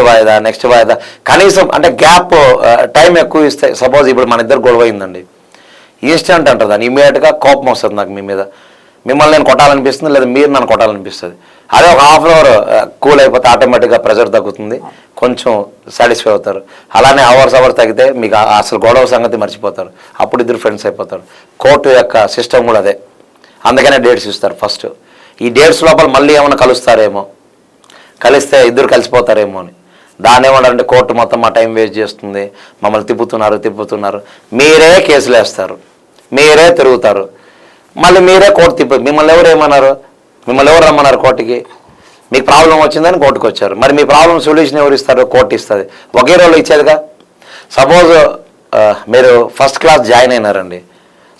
వాయిదా కనీసం అంటే గ్యాప్ టైం ఎక్కువ ఇస్తే. సపోజ్ ఇప్పుడు మన ఇద్దరు గొడవ అయిందండి, ఇన్స్టెంట్ అంటారు దాన్ని, ఇమీడియట్గా కోపం వస్తుంది నాకు మీ మీద, మిమ్మల్ని నేను కొట్టాలనిపిస్తుంది లేదా మీరు నన్ను కొట్టాలనిపిస్తుంది. అదే ఒక హాఫ్ అన్ అవర్ కూల్ అయిపోతే ఆటోమేటిక్గా ప్రెజర్ తగ్గుతుంది, కొంచెం సాటిస్ఫై అవుతారు. అలానే అవర్స్ తగ్గితే మీకు అసలు గొడవ సంగతి మర్చిపోతారు, అప్పుడు ఇద్దరు ఫ్రెండ్స్ అయిపోతారు. కోర్టు యొక్క సిస్టమ్ కూడా అదే, అందుకనే డేట్స్ ఇస్తారు ఫస్ట్. ఈ డేట్స్ లోపల మళ్ళీ ఏమైనా కలుస్తారేమో, కలిస్తే ఇద్దరు కలిసిపోతారేమో అని. దాన్ని ఏమంటారంటే కోర్టు మొత్తం మా టైం వేస్ట్ చేస్తుంది, మమ్మల్ని తిప్పుతున్నారు, మీరే కేసులు వేస్తారు, మీరే తిరుగుతారు, మళ్ళీ మీరే కోర్టు మిమ్మల్ని ఎవరు రమ్మన్నారు కోర్టుకి? మీకు ప్రాబ్లం వచ్చిందని కోర్టుకు వచ్చారు, మరి మీ ప్రాబ్లం సొల్యూషన్ ఎవరు ఇస్తారు? కోర్టు ఇస్తుంది. ఒకే రోజులో ఇచ్చేదిగా. సపోజ్ మీరు ఫస్ట్ క్లాస్ జాయిన్ అయినారండి,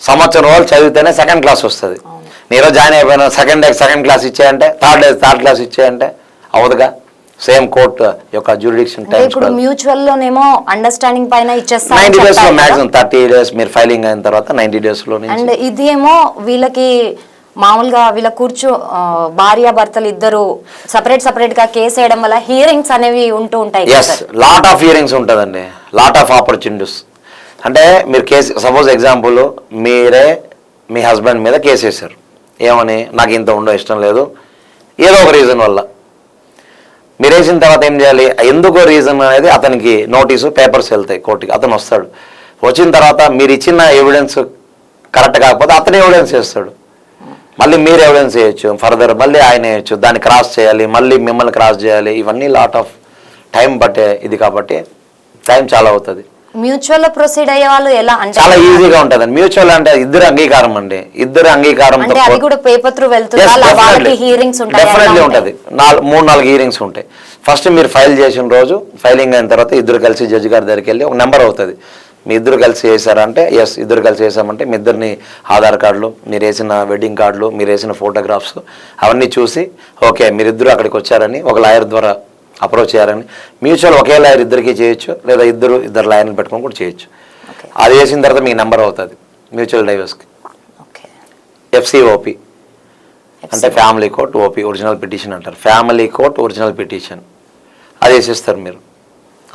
సంవత్సరం రోజులు చదివితేనే సెకండ్ క్లాస్ వస్తుంది. నేను జాయిన్ అయిపోయినా సెకండ్ క్లాస్ ఇచ్చేయంటే, థర్డ్ క్లాస్ ఇచ్చేయంటే అవదుగా. సేమ్ కోర్టు యొక్క జ్యూరిడిక్షన్ టైం. ఇప్పుడు మ్యూచువల్ లోనేమో అండర్స్టాండింగ్ పైన ఇచ్చేస్తారు 90 days లో, మాక్సిమం 30 days మీరు ఫైలింగ్ అయిన తర్వాత 90 days లో. అండ్ ఇది ఏమో వీళ్ళకి మామూలుగా వీళ్ళ భార్య భర్తలు ఇద్దరు సపరేట్ గా కేసు వేయడం వల్ల హియరింగ్స్ అనేవి ఉంటూ ఉంటాయి కదా yes, sir? Lot of hearings ఉంటుందండి, లాట్ ఆఫ్ ఆపర్చునిటీస్. అంటే మీరు కేసు, సపోజ్ ఎగ్జాంపుల్ మీరే మీ హస్బెండ్ మీద కేసు వేశారు, ఏమని నాకు ఇంత ఉండో ఇష్టం లేదు, ఏదో ఒక రీజన్ వల్ల. మీరు వేసిన తర్వాత ఏం చేయాలి, ఎందుకో రీజన్ అనేది అతనికి నోటీసు పేపర్స్ వెళ్తాయి కోర్టుకి, అతను వస్తాడు. వచ్చిన తర్వాత మీరు ఇచ్చిన ఎవిడెన్స్ కరెక్ట్ కాకపోతే అతను ఎవిడెన్స్ చేస్తాడు, మళ్ళీ మీరు ఎవిడెన్స్ చేయొచ్చు, ఫర్దర్ మళ్ళీ ఆయన వేయచ్చు, దాన్ని క్రాస్ చేయాలి, మళ్ళీ మిమ్మల్ని క్రాస్ చేయాలి. ఇవన్నీ లాట్ ఆఫ్ టైం పట్టే ఇది కాబట్టి టైం చాలా అవుతుంది. మ్యూచువల్ ప్రొసీడ్ అయ్యే వాళ్ళు ఎలా అంటే చాలా ఈజీగా ఉంటుంది. మ్యూచువల్ అంటే ఇద్దరు అంగీకారం అండి, ఇద్దరు అంగీకారం అంటే అది కూడా పేపర్ త్రూ వెళ్తుందా, వాళ్ళకి హియరింగ్స్ ఉంటాయి? డెఫినెట్లీ ఉంటుంది. 3-4 హియరింగ్స్ ఉంటాయి. ఫస్ట్ మీరు ఫైల్ చేసిన రోజు, ఫైలింగ్ అయిన తర్వాత ఇద్దరు కలిసి జడ్జి గారి దగ్గరికి వెళ్ళి ఒక నెంబర్ అవుతుంది, మీ ఇద్దరు కలిసి చేశారంటే ఎస్, ఇద్దరు కలిసి చేసామంటే మీ ఇద్దరిని ఆధార్ కార్డులు, మీరు వేసిన వెడ్డింగ్ కార్డులు, మీరు వేసిన ఫోటోగ్రాఫ్స్ అవన్నీ చూసి ఓకే మీరిద్దరు అక్కడికి వచ్చారని ఒక లాయర్ ద్వారా అప్రోచ్ చేయాలని. మ్యూచువల్ ఒకే లాయర్ ఇద్దరికి చేయొచ్చు, లేదా ఇద్దరు లాయర్ని పెట్టుకొని కూడా చేయొచ్చు. అది వేసిన తర్వాత మీకు నెంబర్ అవుతుంది మ్యూచువల్ డైవర్స్కి. ఎఫ్సిఓపి అంటే family court, OP original petition అంటారు. ఫ్యామిలీ కోర్ట్ ఒరిజినల్ పిటిషన్ అది వేసిస్తారు మీరు.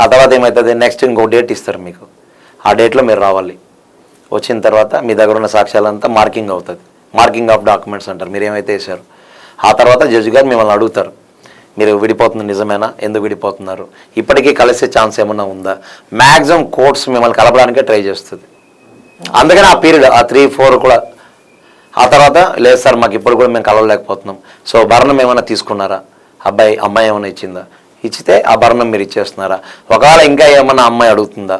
ఆ తర్వాత ఏమవుతుంది, నెక్స్ట్ ఇంకో డేట్ ఇస్తారు మీకు, ఆ డేట్లో మీరు రావాలి. వచ్చిన తర్వాత మీ దగ్గర ఉన్న సాక్ష్యాలంతా మార్కింగ్ అవుతుంది, మార్కింగ్ ఆఫ్ డాక్యుమెంట్స్ అంటారు, మీరు ఏమైతే వేసారు. ఆ తర్వాత జడ్జి గారు మిమ్మల్ని అడుగుతారు, మీరు విడిపోతుంది నిజమేనా, ఎందుకు విడిపోతున్నారు, ఇప్పటికీ కలిసే ఛాన్స్ ఏమన్నా ఉందా. మ్యాక్సిమం కోర్ట్స్ మిమ్మల్ని కలపడానికే ట్రై చేస్తుంది, అందుకని ఆ పీరియడ్ ఆ 3-4 కూడా. ఆ తర్వాత లేదు సార్ మాకు ఇప్పుడు కూడా మేము కలవలేకపోతున్నాం, సో భరణం ఏమైనా తీసుకున్నారా, అమ్మాయి ఏమైనా ఇచ్చిందా, ఇచ్చితే ఆ భరణం మీరు ఇచ్చేస్తున్నారా, ఒకవేళ ఇంకా ఏమన్నా అమ్మాయి అడుగుతుందా,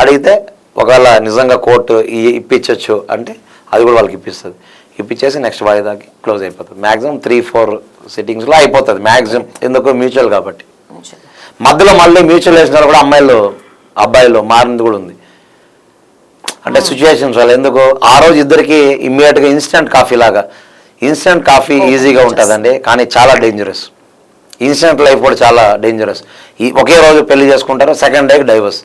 అడిగితే ఒకవేళ నిజంగా కోర్టు ఇప్పించవచ్చు అంటే అది కూడా వాళ్ళకి ఇప్పిస్తుంది, ఇప్పించేసి నెక్స్ట్ వాయిదాకి క్లోజ్ అయిపోతుంది. మ్యాక్సిమం 3-4 సిట్టింగ్స్లో అయిపోతుంది మ్యాక్సిమం, ఎందుకు మ్యూచువల్ కాబట్టి. మధ్యలో మళ్ళీ మ్యూచువల్ వేసిన కూడా అబ్బాయిలు మారింది కూడా ఉంది, అంటే సిచ్యువేషన్స్ వల్ల. ఎందుకు ఆ రోజు ఇద్దరికి ఇమ్మీడియట్గా ఇన్స్టెంట్ కాఫీ లాగా, ఇన్స్టెంట్ కాఫీ ఈజీగా ఉంటుందండి, కానీ చాలా డేంజరస్. ఇన్స్టెంట్ లైఫ్ కూడా చాలా డేంజరస్. ఒకే రోజు పెళ్లి చేసుకుంటారు, సెకండ్ డేకి డైవర్స్.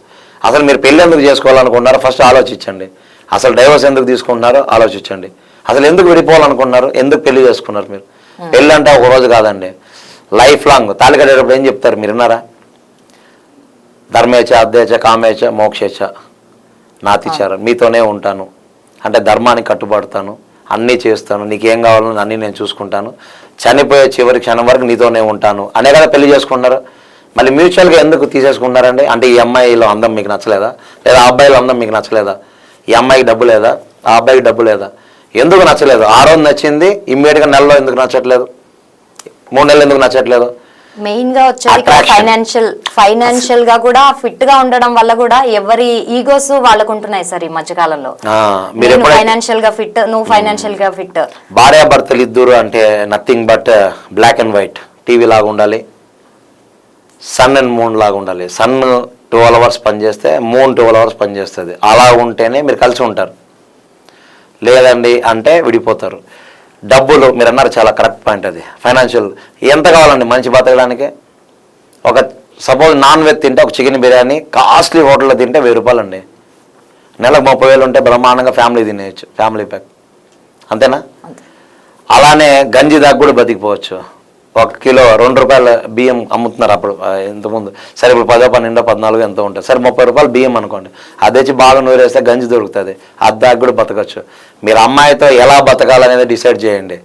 అసలు మీరు పెళ్ళి ఎందుకు చేసుకోవాలనుకున్నారో ఫస్ట్ ఆలోచించండి, అసలు డైవర్స్ ఎందుకు తీసుకుంటున్నారో ఆలోచించండి, అసలు ఎందుకు విడిపోవాలనుకున్నారు, ఎందుకు పెళ్లి చేసుకున్నారు. మీరు పెళ్ళి అంటే ఒక రోజు కాదండి, లైఫ్ లాంగ్. తాళి కట్టేటప్పుడు ఏం చెప్తారు మీరు విన్నారా, ధర్మేచ అద్దేచ కామేచ మోక్షేచ నాతిచారు, మీతోనే ఉంటాను అంటే ధర్మానికి కట్టుబడతాను, అన్నీ చేస్తాను, నీకేం కావాలో అన్నీ నేను చూసుకుంటాను, చనిపోయే చివరి క్షణం వరకు నీతోనే ఉంటాను అనే కదా పెళ్లి చేసుకున్నారు. మళ్ళీ మ్యూచువల్గా ఎందుకు తీసేసుకున్నారండి, అంటే ఈ అమ్మాయిలో అందం మీకు నచ్చలేదా, లేదా ఆ అబ్బాయిలో అందం మీకు నచ్చలేదా, ఈ అమ్మాయికి డబ్బు లేదా, ఆ అబ్బాయికి డబ్బు లేదా, ఎందుకు నచ్చలేదు. ఆ రోజు నచ్చింది, ఇమ్మీడియట్గా నెలలో ఎందుకు నచ్చట్లేదు, 3 నెలలు ఎందుకు నచ్చట్లేదు. మెయిన్ గా వచ్చేది ఫైనాన్షియల్ గా కూడా ఫిట్ గా ఉండడం వల్ల కూడా ఎవరి ఈగోస్ వాళ్ళకు ఉంటున్నాయి సార్ ఈ మధ్యకాలంలో. ఫైనాన్షియల్ గా ఫిట్, నువ్వు ఫైనాన్షియల్ గా ఫిట్. భార్యాభర్తలు ఇద్దరు అంటే nothing but black and white TV లాగా ఉండాలి, సన్ అండ్ మూన్ లాగా ఉండాలి. సన్ 12 అవర్స్ పనిచేస్తే మూన్ 12 అవర్స్ పనిచేస్తుంది, అలా ఉంటేనే మీరు కలిసి ఉంటారు. లేదండి అంటే విడిపోతారు. డబ్బులు మీరు అన్నారు చాలా కరెక్ట్ పాయింట్, అది ఫైనాన్షియల్ ఎంత కావాలండి మనిషి బతకడానికి. ఒక సపోజ్ నాన్ వెజ్ తింటే ఒక చికెన్ బిర్యానీ కాస్ట్లీ హోటల్లో తింటే 1000 రూపాయలు అండి, నెలకు 30,000 ఉంటే బ్రహ్మాండంగా ఫ్యామిలీ తినేయచ్చు, ఫ్యామిలీ ప్యాక్, అంతేనా. అలానే గంజి దాకా కూడా బతికిపోవచ్చు. 1 కిలో 2 రూపాయల బియ్యం అమ్ముతున్నారు అప్పుడు, ఇంతకుముందు. సరే ఇప్పుడు 10, 12, 14 ఎంతో ఉంటుంది, సరే 30 రూపాయలు బియ్యం అనుకోండి, అది వచ్చి బాగా నూరేస్తే గంజి దొరుకుతుంది, అది దాకా కూడా బతకచ్చు. మీరు అమ్మాయితో ఎలా బతకాలనేది డిసైడ్ చేయండి,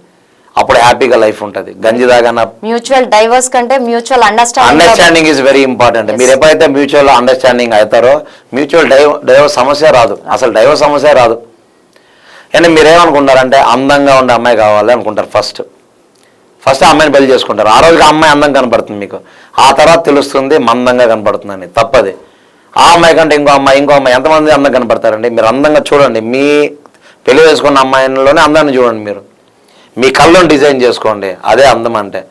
అప్పుడు హ్యాపీగా లైఫ్ ఉంటుంది. గంజి దాగా మ్యూచువల్ డైవర్స్ కంటే mutual understanding is very important. మీరు ఎప్పుడైతే మ్యూచువల్ అండర్స్టాండింగ్ అవుతారో మ్యూచువల్ డైవర్స్ సమస్య రాదు, అసలు డైవర్స్ సమస్య రాదు. కానీ మీరేమనుకుంటారంటే అందంగా ఉండే అమ్మాయి కావాలి అనుకుంటారు, ఫస్ట్ అమ్మాయిని పెళ్లి చేసుకుంటారు. ఆ రోజుకి అమ్మాయి అందం కనపడుతుంది మీకు, ఆ తర్వాత తెలుస్తుంది మందంగా కనపడుతుందని, తప్పది. ఆ అమ్మాయి కంటే ఇంకో అమ్మాయి ఎంతమంది అందం కనపడతారండి. మీరు అందంగా చూడండి, మీ పెళ్లి చేసుకున్న అమ్మాయిలోనే అందాన్ని చూడండి. మీరు మీ కళ్ళను డిజైన్ చేసుకోండి, అదే అందం అంటే.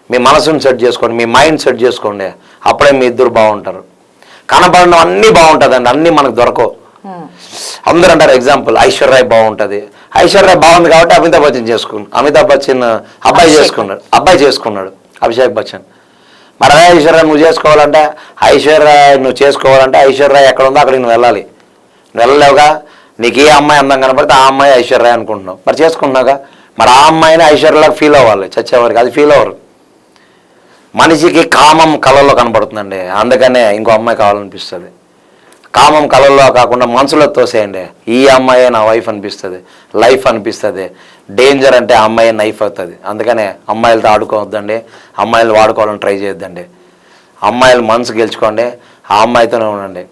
మీ మనసును సెట్ చేసుకోండి, మీ మైండ్ సెట్ చేసుకోండి, అప్పుడే మీ ఇద్దరు బాగుంటారు. కనపడడం అన్నీ బాగుంటుందండి, అన్నీ మనకు దొరకవు. అందరూ అంటారు ఎగ్జాంపుల్ ఐశ్వర్య బాగుంటుంది, ఐశ్వర్య బాగుంది కాబట్టి అమితాబ్ బచ్చన్ అబ్బాయి చేసుకున్నాడు అభిషేక్ బచ్చన్. మరి అదే ఐశ్వర్య నువ్వు చేసుకోవాలంటే ఐశ్వర్య ఎక్కడ ఉందో అక్కడికి నువ్వు వెళ్ళాలి. వెళ్ళలేవుగా, నీకు ఏ అమ్మాయి అందం కనపడితే ఆ అమ్మాయి ఐశ్వర్య అనుకుంటున్నావు, మరి చేసుకుంటున్నావుగా. మరి ఆ అమ్మాయిని ఐశ్వర్యలాగా ఫీల్ అవ్వాలి చచ్చేవారికి, అది ఫీల్ అవ్వరు. మనిషికి కామం కళల్లో కనబడుతుందండి, అందుకనే ఇంకో అమ్మాయి కావాలనిపిస్తుంది. కామం కళల్లో కాకుండా మనసులో తోసేయండి, ఈ అమ్మాయి నా వైఫ్ అనిపిస్తుంది, లైఫ్ అనిపిస్తుంది. డేంజర్ అంటే ఆ అమ్మాయి నైఫ్ అవుతుంది. అందుకనే అమ్మాయిలతో ఆడుకోవద్దండి, అమ్మాయిలు వాడుకోవాలని ట్రై చేయొద్దండి. అమ్మాయిలు మనసు గెలుచుకోండి, ఆ అమ్మాయితోనే ఉండండి,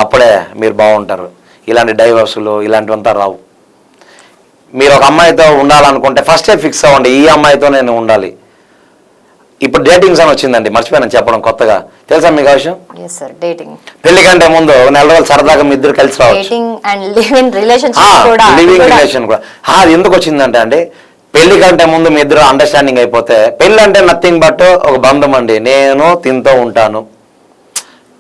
అప్పుడే మీరు బాగుంటారు. ఇలాంటి డైవర్సులు ఇలాంటివంతా రావు. మీరు ఒక అమ్మాయితో ఉండాలనుకుంటే ఫస్టే ఫిక్స్ అవ్వండి, ఈ అమ్మాయితో నేను ఉండాలి. ఇప్పుడు డేటింగ్స్ అని వచ్చిందండి, మర్చిపోయాను చెప్పడం కొత్తగా, తెలుసా మీకు ఆ విషయం? పెళ్లి కంటే ముందు నెల రోజులు సరదాగా మీ ఇద్దరు కలిసి రావచ్చు. లివింగ్ రిలేషన్ కూడా అది ఎందుకు వచ్చిందంటే అండి, పెళ్లి కంటే ముందు మీ ఇద్దరు అండర్స్టాండింగ్ అయిపోతే, పెళ్లి అంటే నథింగ్ బట్ ఒక బంధం అండి. నేను తింటూ ఉంటాను,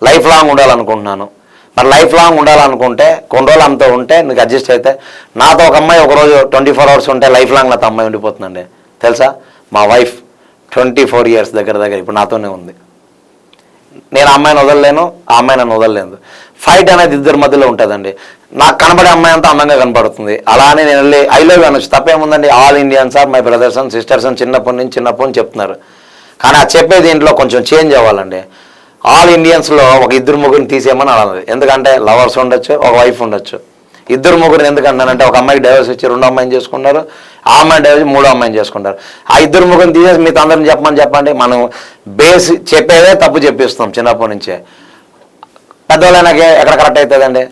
లైఫ్ లాంగ్ ఉండాలనుకుంటున్నాను. మరి లైఫ్ లాంగ్ ఉండాలనుకుంటే కొన్ని రోజులు అంతా ఉంటే నీకు అడ్జస్ట్ అయితే, నాతో ఒక అమ్మాయి ఒకరోజు 24 hours ఉంటే లైఫ్ లాంగ్ నాతో అమ్మాయి ఉండిపోతుందండి. తెలుసా, మా వైఫ్ 24 years దగ్గర ఇప్పుడు నాతోనే ఉంది. నేను అమ్మాయిని వదలలేను, ఆ అమ్మాయి నన్ను వదలలేదు. ఫైట్ అనేది ఇద్దరి మధ్యలో ఉంటుందండి. నాకు కనబడే అమ్మాయి అంతా అందంగా కనపడుతుంది, అలానే నేను వెళ్ళి ఐ లవ్ యూ అనొచ్చు, తప్పేముందండి. All Indians are my brothers and sisters అని చిన్నప్పటి నుంచి చెప్తున్నారు. కానీ ఆ చెప్పే దీంట్లో కొంచెం చేంజ్ అవ్వాలండి. ఆల్ ఇండియన్స్లో ఒక ఇద్దరు ముగ్గురిని తీసేయమని అన్నది. ఎందుకంటే లవర్స్ ఉండొచ్చు, ఒక వైఫ్ ఉండొచ్చు. ఇద్దరు ముగ్గురిని ఎందుకంటానంటే, ఒక అమ్మాయికి డైవర్స్ ఇచ్చి 2 అమ్మాయిని చేసుకుంటారు, ఆ అమ్మాయి డైవర్స్ 3 అమ్మాయిని చేసుకుంటారు. ఆ ఇద్దరు ముగ్గురిని తీసేసి మీతో అందరిని చెప్పండి. మనం బేస్ చెప్పేదే తప్పు చెప్పిస్తాం చిన్నప్పటి నుంచే. పెద్దవాళ్ళకి ఎక్కడ కరెక్ట్ అవుతుందండి,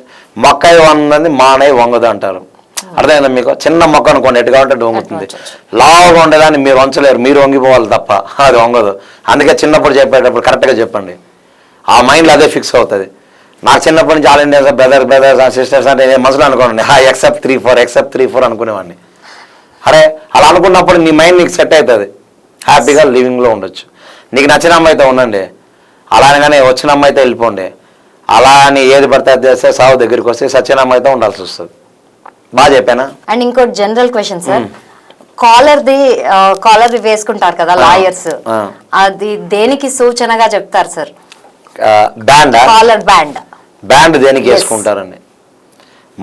మొక్కై వందని మానై వంగదు అంటారు. అర్థమైందా మీకు? చిన్న మొక్క అనుకోండి, ఎటు కాబట్టి అటు వంగుతుంది. లావుగా ఉండేదాన్ని మీరు వంచలేరు, మీరు వంగిపోవాలి తప్ప, అది వంగదు. అందుకే చిన్నప్పుడు చెప్పేటప్పుడు కరెక్ట్గా చెప్పండి, ఆ మైండ్లో అదే ఫిక్స్ అవుతుంది. నాకు చిన్నప్పటి నుంచి ఆల్ ఇండియన్స్ బ్రదర్స్ సిస్టర్స్ అంటే నేను మనసులో అనుకోండి, ఎక్సెప్ట్ 3-4 అనుకునేవాడిని. అరే అలా అనుకున్నప్పుడు నీ మైండ్ నీకు సెట్ అవుతుంది, హ్యాపీగా లివింగ్లో ఉండొచ్చు. నీకు నచ్చిన అమ్మాయితో ఉండండి, అలానే వచ్చిన అమ్మాయితో వెళ్ళిపోండి. అలా అని ఏది పడితే అది చేస్తే సావు దగ్గరికి వస్తే సచిన అమ్మాయితో ఉండాల్సి వస్తుంది. బాగా చెప్పానా? అండ్ ఇంకోటి జనరల్ క్వశ్చన్ సార్, కాలర్ వేసుకుంటారు కదా లాయర్స్, అది దేనికి సూచనగా చెప్తారు సార్? బ్యాండ్ దేనికి వేసుకుంటారండి?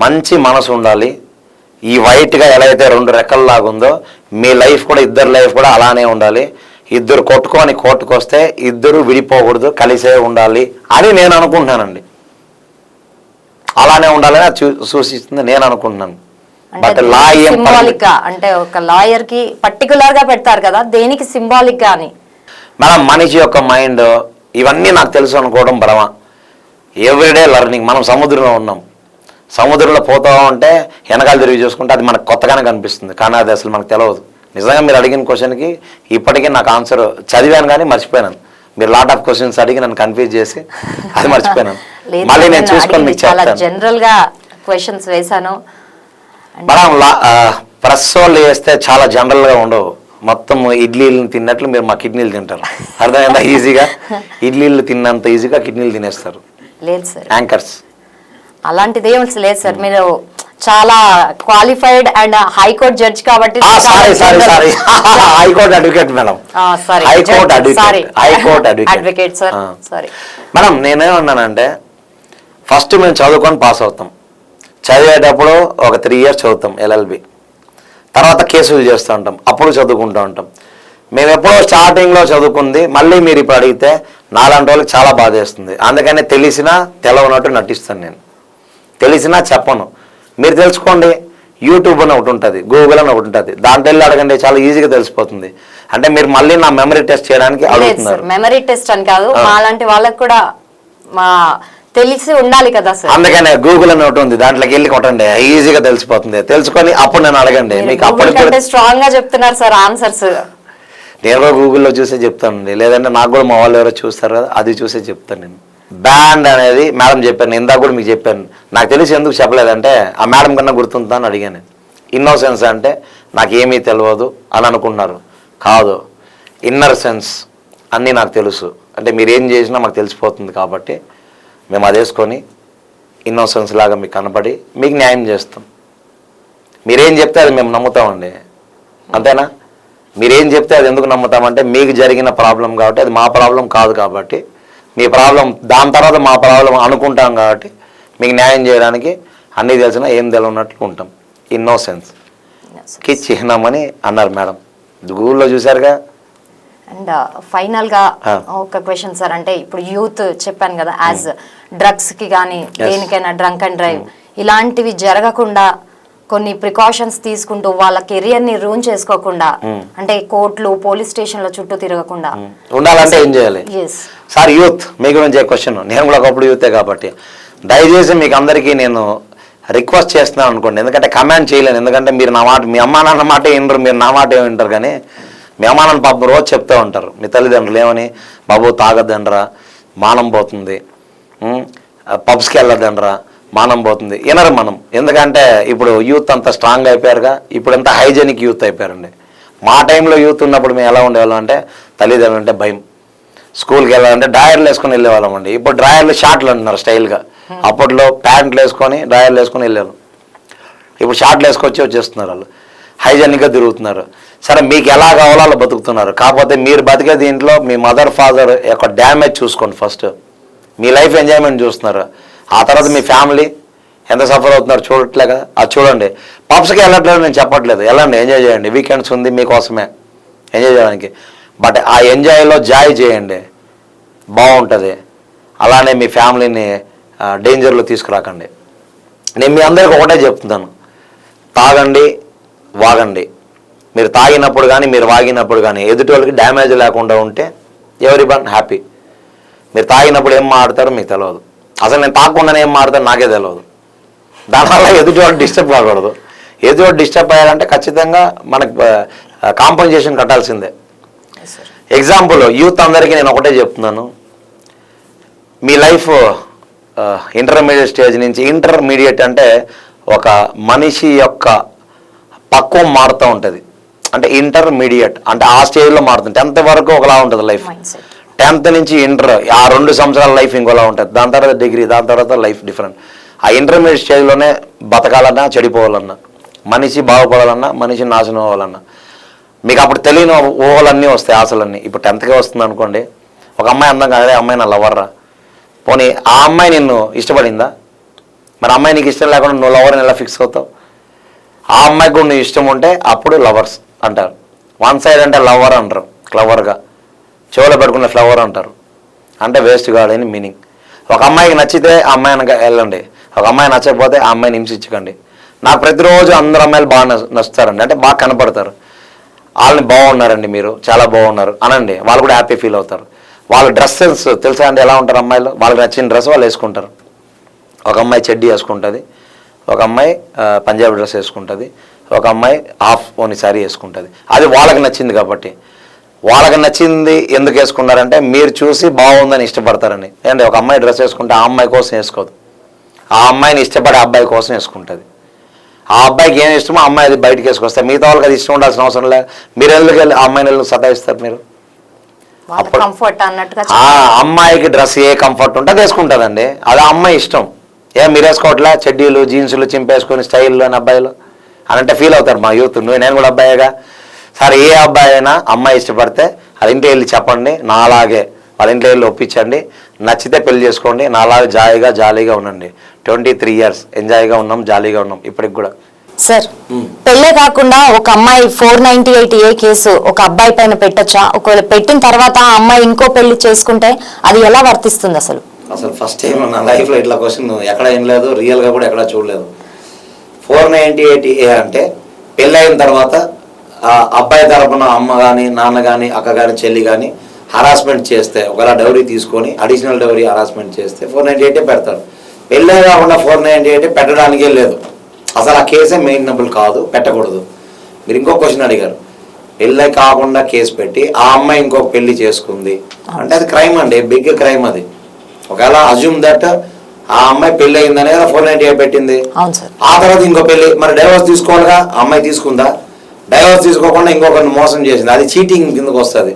మంచి మనసు ఉండాలి. ఈ వైట్గా ఎలా అయితే 2 రెక్కల్లాగా ఉందో, మీ లైఫ్ కూడా, ఇద్దరు లైఫ్ కూడా అలానే ఉండాలి. ఇద్దరు కొట్టుకొని కోర్టుకొస్తే ఇద్దరు విడిపోకూడదు, కలిసే ఉండాలి అని నేను అనుకుంటున్నానండి. అలానే ఉండాలని సూచిస్తుంది నేను అనుకుంటున్నాను. బట్ లా సింబాలిక్ గా అంటే ఒక లాయర్ కి పర్టికులర్ గా పెడతారు కదా, దేనికి సింబాలిక్ గా అని? మనం మనిషి యొక్క మైండ్ ఇవన్నీ నాకు తెలుసు అనుకోవడం భ్రమ. Everyday learning. మనం సముద్రంలో ఉన్నాం, సముద్రంలో పోతా ఉంటే వెనకాల తిరిగి చూసుకుంటే అది మనకు కొత్తగానే కనిపిస్తుంది, కానీ అది అసలు మనకు తెలియదు. నిజంగా మీరు అడిగిన క్వశ్చన్కి ఇప్పటికీ నాకు ఆన్సర్ చదివాను కానీ మర్చిపోయాను. మీరు లాట్ ఆఫ్ క్వశ్చన్స్ అడిగి నన్ను కన్ఫ్యూజ్ చేసి అది మర్చిపోయాను. మళ్ళీ నేను చూసుకొని మీకు చెప్తాను. జనరల్ గా క్వశ్చన్స్ వేసాను. మనం ప్రెస్ వాళ్ళు వేస్తే చాలా జనరల్గా ఉండవు, మొత్తం ఇడ్లీలు తిన్నట్లు మీరు మా కిడ్నీలు తింటారు. అర్థమైందా? ఈజీగా ఇడ్లీలు తిన్నంత ఈజీగా కిడ్నీలు తినేస్తారు. లేదు సార్, యాంకర్స్ అలాంటిది ఏం లేదు సార్. మీరు చాలా క్వాలిఫైడ్ అండ్ హైకోర్టు జడ్జ్ కాబట్టి. High court advocate madam, high court advocate sir. Sorry madam, నేనేమన్నానంటే ఫస్ట్ మేము చదువుకొని పాస్ అవుతాం, చదివేటప్పుడు ఒక 3 years చదువుతాం LLB, తర్వాత కేసులు చేస్తూ ఉంటాం, అప్పుడు చదువుకుంటూ ఉంటాం. మేము ఎప్పుడో స్టార్టింగ్లో చదువుకుంది మళ్ళీ మీరు ఇప్పుడు అడిగితే నాలాంటి వాళ్ళకి చాలా బాధ వేస్తుంది. అందుకని తెలిసినా తెలవనట్టు నటిస్తాను. నేను తెలిసినా చెప్పను, మీరు తెలుసుకోండి. యూట్యూబ్ అని ఒకటి ఉంటుంది, గూగుల్ అని ఒకటి ఉంటుంది, దాంట్లో వెళ్ళి అడగండి, చాలా ఈజీగా తెలిసిపోతుంది. అంటే మీరు మళ్ళీ నా మెమరీ టెస్ట్ చేయడానికి అడుగుతున్నారు. మెమరీ టెస్ట్ అని కాదు, మాలాంటి వాళ్ళకి కూడా తెలిసి ఉండాలి కదా సార్. అందుకనే గూగుల్ అని ఒకటి ఉంది, దాంట్లోకి వెళ్ళి కొట్టండి, ఈజీగా తెలిసిపోతుంది. తెలుసుకొని అప్పుడు నేను అడగండి. మీకు అప్పుడు స్ట్రాంగ్ గా చెప్తున్నారు సార్ ఆన్సర్స్. నేను కూడా గూగుల్లో చూసే చెప్తానండి, లేదంటే నాకు కూడా మా వాళ్ళు ఎవరో చూస్తారు కదా, అది చూసే చెప్తాను నేను. బ్యాండ్ అనేది మేడం చెప్పాను, ఇందాక కూడా మీకు చెప్పాను. నాకు తెలిసి ఎందుకు చెప్పలేదంటే ఆ మేడం కన్నా గుర్తుందా అని అడిగాను. ఇన్నోసెన్స్ అంటే నాకు ఏమీ తెలియదు అని అనుకున్నారు, కాదు. ఇన్నర్ సెన్స్ అన్నీ నాకు తెలుసు, అంటే మీరు ఏం చేసినా మాకు తెలిసిపోతుంది. కాబట్టి మేము అది వేసుకొని ఇన్నోసెన్స్ లాగా మీకు కనపడి మీకు న్యాయం చేస్తాం. మీరేం చెప్తే అది మేము నమ్ముతామండి, అంతేనా? మీరేం చెప్తే అది ఎందుకు నమ్ముతామంటే మీకు జరిగిన ప్రాబ్లం కాబట్టి, అది మా ప్రాబ్లం కాదు కాబట్టి, మీ ప్రాబ్లం దాని తర్వాత మా ప్రాబ్లం అనుకుంటాం కాబట్టి మీకు న్యాయం చేయడానికి అన్నీ తెలిసినా ఏం తెలియనట్లు ఉంటాం. ఇన్నోసెన్స్ కి చిహ్నం అని అన్నారు మేడం. గూగుల్లో చూసారుగా. అండ్ ఫైనల్ గా ఒక క్వశ్చన్ సార్, అంటే ఇప్పుడు యూత్ చెప్పాను కదా, యాజ్ డ్రగ్స్ కి కానీ దేనికైనా డ్రంక్ అండ్ డ్రైవ్ ఇలాంటివి జరగకుండా కొన్ని ప్రికాషన్స్ తీసుకుంటూ వాళ్ళ కెరియర్ ని రూన్ చేసుకోకుండా, అంటే కోర్టులు పోలీస్ స్టేషన్ల చుట్టూ తిరగకుండా ఉండాలంటే ఏం చేయాలి సార్? యూత్ మీ గురించి క్వశ్చన్, నేను కూడా ఒకప్పుడు యూతే కాబట్టి దయచేసి మీకు అందరికీ నేను రిక్వెస్ట్ చేస్తున్నాను అనుకోండి. ఎందుకంటే కమాండ్ చేయలేను, ఎందుకంటే మీరు నా మాట, మీ అమ్మా నాన్న మాట వినరు, మీరు నా మాట ఏమి వింటారు. కానీ మీ అమ్మా నాన్న పాపం రోజు చెప్తూ ఉంటారు మీ తల్లిదండ్రులు ఏమని, బాబు తాగద్దండ్రా మానం పోతుంది, పబ్స్కి వెళ్ళొద్దండ్రా మానం పోతుంది. వినరు మనం, ఎందుకంటే ఇప్పుడు యూత్ అంత స్ట్రాంగ్ అయిపోయారుగా, ఇప్పుడు ఎంత హైజెనిక్ యూత్ అయిపోయారండి. మా టైంలో యూత్ ఉన్నప్పుడు మేము ఎలా ఉండేవాళ్ళం అంటే తల్లిదండ్రులు అంటే భయం, స్కూల్కి వెళ్ళాలంటే డ్రాయర్లు వేసుకొని వెళ్ళేవాళ్ళం అండి. ఇప్పుడు డ్రాయర్లు షార్ట్లు అంటున్నారు స్టైల్గా. అప్పట్లో ప్యాంట్లు వేసుకొని డ్రాయర్లు వేసుకొని వెళ్ళారు, ఇప్పుడు షార్ట్లు వేసుకొచ్చి వచ్చేస్తున్నారు. వాళ్ళు హైజెనిక్గా తిరుగుతున్నారు. సరే మీకు ఎలా కావాలో అలా బతుకుతున్నారు. కాకపోతే మీరు బతికే దీంట్లో మీ మదర్ ఫాదర్ యొక్క డ్యామేజ్ చూసుకోండి. ఫస్ట్ మీ లైఫ్ ఎంజాయ్మెంట్ చూస్తున్నారు, ఆ తర్వాత మీ ఫ్యామిలీ ఎంత సఫర్ అవుతున్నారు చూడట్లే కదా. అది చూడండి. పబ్స్కి వెళ్ళట్లేదు నేను చెప్పట్లేదు, వెళ్ళండి, ఎంజాయ్ చేయండి. వీకెండ్స్ ఉంది మీకోసమే ఎంజాయ్ చేయడానికి. బట్ ఆ ఎంజాయ్లో జాయ్ చేయండి, బాగుంటుంది. అలానే మీ ఫ్యామిలీని డేంజర్లో తీసుకురాకండి. నేను మీ అందరికీ ఒకటే చెప్తున్నాను, తాగండి వాగండి. మీరు తాగినప్పుడు కానీ మీరు వాగినప్పుడు కానీ ఎదుటి వాళ్ళకి డ్యామేజ్ లేకుండా ఉంటే ఎవరి వన్ హ్యాపీ. మీరు తాగినప్పుడు ఏం మాడతారో మీకు తెలియదు, అసలు నేను తాగకుండానే ఏం మాడతారో నాకే తెలియదు. దానివల్ల ఎదుటి వాళ్ళు డిస్టర్బ్ కాకూడదు. ఎదుటి వాళ్ళు డిస్టర్బ్ అయ్యారంటే ఖచ్చితంగా మనకు కాంపన్సేషన్ కట్టాల్సిందే. ఎగ్జాంపుల్ యూత్ అందరికీ నేను ఒకటే చెప్తున్నాను, మీ లైఫ్ ఇంటర్మీడియట్ స్టేజ్ నుంచి, ఇంటర్మీడియట్ అంటే ఒక మనిషి యొక్క పక్వం మారుతూ ఉంటుంది. అంటే ఇంటర్మీడియట్ అంటే ఆ స్టేజ్లో మారుతుంది. 10th వరకు ఒకలా ఉంటుంది లైఫ్, 10th నుంచి ఇంటర్ ఆ 2 సంవత్సరాల లైఫ్ ఇంకోలా ఉంటుంది, దాని తర్వాత డిగ్రీ, దాని తర్వాత లైఫ్ డిఫరెంట్. ఆ ఇంటర్మీడియట్ స్టేజ్లోనే బతకాలన్నా చెడిపోవాలన్నా, మనిషి బాగుపడాలన్నా, మనిషి నాశనం అవ్వాలన్నా మీకు అప్పుడు తెలియని ఊహలన్నీ వస్తాయి, ఆశలన్నీ. ఇప్పుడు 10thకే వస్తుంది అనుకోండి, ఒక అమ్మాయి అందంగా, అదే అమ్మాయి నా లవర్రా, పోనీ ఆ అమ్మాయి నిన్ను ఇష్టపడిందా? మరి అమ్మాయి నీకు ఇష్టం లేకుండా నువ్వు లవర్ని ఎలా ఫిక్స్ అవుతావు? ఆ అమ్మాయికి కూడా నువ్వు ఇష్టం ఉంటే అప్పుడు లవర్స్ అంటారు. వన్ సైడ్ అంటే లవర్ అంటారు, క్లవర్గా చెవులో పెట్టుకున్న ఫ్లవర్ అంటారు, అంటే వేస్ట్ కాదని మీనింగ్. ఒక అమ్మాయికి నచ్చితే ఆ అమ్మాయి వెనక వెళ్ళండి, ఒక అమ్మాయి నచ్చకపోతే ఆ అమ్మాయిని హింసించకండి. నాకు ప్రతిరోజు అందరు అమ్మాయిలు బాగా నచ్చుతారండి, అంటే బాగా కనపడతారు. వాళ్ళని బాగున్నారండి, మీరు చాలా బాగున్నారు అనండి, వాళ్ళు కూడా హ్యాపీ ఫీల్ అవుతారు. వాళ్ళ డ్రెస్ సెన్స్ తెలుసా అండి ఎలా ఉంటారు అమ్మాయిలు? వాళ్ళకి నచ్చిన డ్రెస్ వాళ్ళు వేసుకుంటారు. ఒక అమ్మాయి చెడ్డీ వేసుకుంటుంది, ఒక అమ్మాయి పంజాబీ డ్రెస్ వేసుకుంటుంది, ఒక అమ్మాయి హాఫ్ ఓని శారీ వేసుకుంటుంది. అది వాళ్ళకి నచ్చింది కాబట్టి. వాళ్ళకి నచ్చింది ఎందుకు వేసుకున్నారంటే మీరు చూసి బాగుందని ఇష్టపడతారని. ఏంటంటే ఒక అమ్మాయి డ్రెస్ వేసుకుంటే ఆ అమ్మాయి కోసం వేసుకోదు, ఆ అమ్మాయిని ఇష్టపడే అబ్బాయి కోసం వేసుకుంటుంది. ఆ అబ్బాయికి ఏం ఇష్టమో ఆ అమ్మాయి అది బయటకు వేసుకొస్తారు. మిగతా వాళ్ళకి అది ఇష్టం ఉండాల్సిన అవసరం లేదు. మీరు ఎందుకు వెళ్ళి ఆ అమ్మాయిని వెళ్ళి సతాయిస్తారు? మీరు అమ్మాయికి డ్రెస్ ఏ కంఫర్ట్ ఉంటే వేసుకుంటుందండి, అది అమ్మాయి ఇష్టం. మీరు వేసుకోవట్లే చెడ్డీలు జీన్సులు చింపేసుకొని స్టైల్లో అని అబ్బాయిలు అని అంటే ఫీల్ అవుతారు మా యూత్. నేను కూడా అబ్బాయిగా. సరే ఏ అబ్బాయి అయినా అమ్మాయి ఇష్టపడితే వాళ్ళ ఇంటికి వెళ్ళి చెప్పండి, నాలాగే వాళ్ళ ఇంట్లో వెళ్ళి ఒప్పించండి, నచ్చితే పెళ్లి చేసుకోండి, నాలాగే జాలీగా ఉండండి. 23 years ఎంజాయ్గా ఉన్నాం, జాలీగా ఉన్నాం ఇప్పటికి కూడా. సార్, పెళ్ళే కాకుండా ఒక అమ్మాయి 498A కేసు ఒక అబ్బాయి పైన పెట్టొచ్చా? ఒకవేళ పెట్టిన తర్వాత ఆ అమ్మాయి ఇంకో పెళ్లి చేసుకుంటే అది ఎలా వర్తిస్తుంది? అసలు ఫస్ట్ టైం నా లైఫ్లో ఇట్లా క్వశ్చన్ ఎక్కడ ఏం లేదు, రియల్గా కూడా ఎక్కడ చూడలేదు. 498A అంటే పెళ్ళైన తర్వాత అబ్బాయి తరపున అమ్మ కానీ నాన్న కానీ అక్క కానీ చెల్లి కానీ హరాస్మెంట్ చేస్తే, ఒకవేళ డౌరీ తీసుకొని అడిషనల్ డౌరీ హరాస్మెంట్ చేస్తే 498 పెడతారు. పెళ్ళే కాకుండా 498 పెట్టడానికే లేదు. అసలు ఆ కేసే మెయినబుల్ కాదు, పెట్టకూడదు. మీరు ఇంకో క్వశ్చన్ అడిగారు, పెళ్ళి కాకుండా కేసు పెట్టి ఆ అమ్మాయి ఇంకొక పెళ్లి చేసుకుంది అంటే అది క్రైమ్ అండి, బిగ్ క్రైమ్ అది. ఒకవేళ అజ్యూమ్ దట్ ఆ అమ్మాయి పెళ్లి అయిందనే కదా 498 పెట్టింది, ఆ తర్వాత ఇంకో పెళ్లి, మరి డైవర్స్ తీసుకోవాలిగా. అమ్మాయి తీసుకుందా? డైవర్స్ తీసుకోకుండా ఇంకొకరిని మోసం చేసింది, అది చీటింగ్ కిందకు వస్తుంది.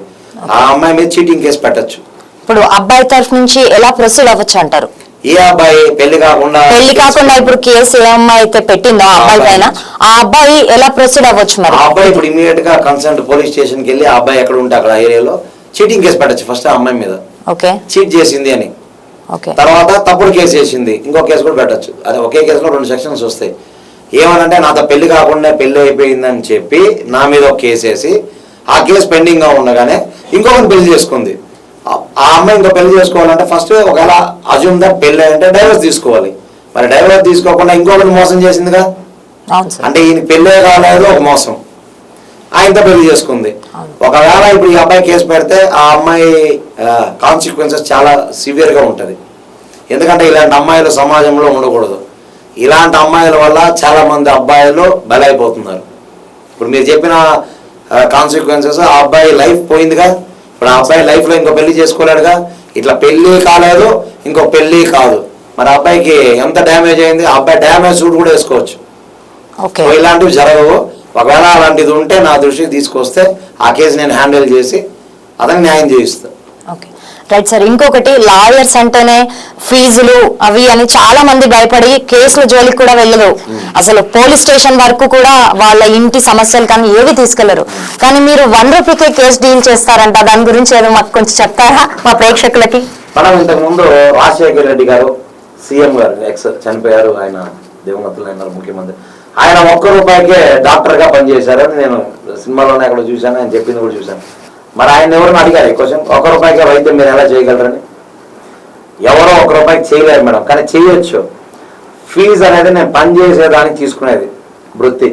ఆ అమ్మాయి మీద చీటింగ్ కేసు పెట్టచ్చు. ఇప్పుడు అబ్బాయి తరఫు నుంచి ఎలా ప్రొసీడ్ అవ్వచ్చు అంటారు? ఏ అబ్బాయి పెళ్లి కాకుండా ఇప్పుడు కేసు ఏ అమ్మాయి అయితే పెట్టిందో ఆ అబ్బాయి పైన, ఆ అబ్బాయి ఎలా ప్రొసీడ్ అవ్వచ్చు? మరి ఆ అబ్బాయి ఇప్పుడు ఇమీడియట్ గా కన్సర్న్ పోలీస్ స్టేషన్ కి వెళ్ళి ఆ అబ్బాయి ఎక్కడ ఉంటే అక్కడ ఏరియాలో చీటింగ్ కేసు పెట్టచ్చు. ఫస్ట్ ఆ అమ్మాయి మీద చీట్ చేసింది అని, తర్వాత తప్పుడు కేసు వేసింది ఇంకో కేసు కూడా పెట్టచ్చు. అదే ఒకే కేసులో 2 సెక్షన్స్ వస్తాయి. ఏమనంటే నాతో పెళ్లి కాకుండా పెళ్లి అయిపోయిందని చెప్పి నా మీద ఒక కేసు వేసి ఆ కేసు పెండింగ్గా ఉండగానే ఇంకొకరిని పెళ్లి చేసుకుంది. ఆ అమ్మాయి ఇంకో పెళ్లి చేసుకోవాలంటే ఫస్ట్ ఒకవేళ అజ్యూమ్ దట్ పెళ్లి అంటే డైవర్స్ తీసుకోవాలి. మరి డైవర్స్ తీసుకోకుండా ఇంకొకరిని మోసం చేసిందిగా. అంటే ఈయన పెళ్ళే కాలేదు, ఒక మోసం. ఆయనతో పెళ్లి చేసుకుంది. ఒకవేళ ఇప్పుడు ఈ అబ్బాయి కేసు పెడితే ఆ అమ్మాయి కాన్సిక్వెన్సెస్ చాలా సివియర్గా ఉంటుంది. ఎందుకంటే ఇలాంటి అమ్మాయిలు సమాజంలో ఉండకూడదు. ఇలాంటి అమ్మాయిల వల్ల చాలా మంది అబ్బాయిలు బలైపోతున్నారు. ఇప్పుడు మీరు చెప్పిన కాన్సిక్వెన్సెస్ ఆ అబ్బాయి లైఫ్ పోయిందిగా. ఇప్పుడు ఆ అబ్బాయి లైఫ్లో ఇంకో పెళ్లి చేసుకోలేడుగా. ఇట్లా పెళ్ళి కాలేదు, ఇంకో పెళ్ళి కాదు. మరి అబ్బాయికి ఎంత డ్యామేజ్ అయింది. ఆ అబ్బాయి డ్యామేజ్ సూట్ కూడా వేసుకోవచ్చు. ఇలాంటివి జరగవు. ఒకవేళ అలాంటిది ఉంటే నా దృష్టికి తీసుకొస్తే ఆ కేసు నేను హ్యాండిల్ చేసి అతనికి న్యాయం చేయిస్తాను. Okay, right sir. ఇంకొకటి, లాయర్స్ అంటేనే ఫీజులు అవి అని చాలా మంది భయపడి కేసుల జోలికి కూడా వెళ్ళరు. అసలు పోలీస్ స్టేషన్ వరకు కూడా వాళ్ళ ఇంటి సమస్యలు కానీ ఏవి తీసుకెళ్లరు. కానీ మీరు 1 రూపీకే కేసు డీల్ చేస్తారంట. దాని గురించి ఏదో మాకు కొంచెం చెప్తారా మా ప్రేక్షకులకి? మనం ఇంతకుముందు రాజశేఖర రెడ్డి గారు సీఎం గారు ఎక్స్ చనిపోయారు. ఆయన దేవనతులు అయినారు ముఖ్యమంత్రి. ఆయన 1 రూపాయికే డాక్టర్గా పనిచేశారని నేను సినిమాలోనే అక్కడ చూశాను. ఆయన చెప్పింది కూడా చూశాను. మరి ఆయన ఎవరిని అడిగారు ఈ క్వశ్చన్, 1 రూపాయికే వైద్యం మీరు ఎలా చేయగలరని? ఎవరో 1 రూపాయికి చేయలేరు మేడం, కానీ చేయొచ్చు. ఫీజు అనేది నేను పనిచేసేదానికి తీసుకునేది వృత్తి.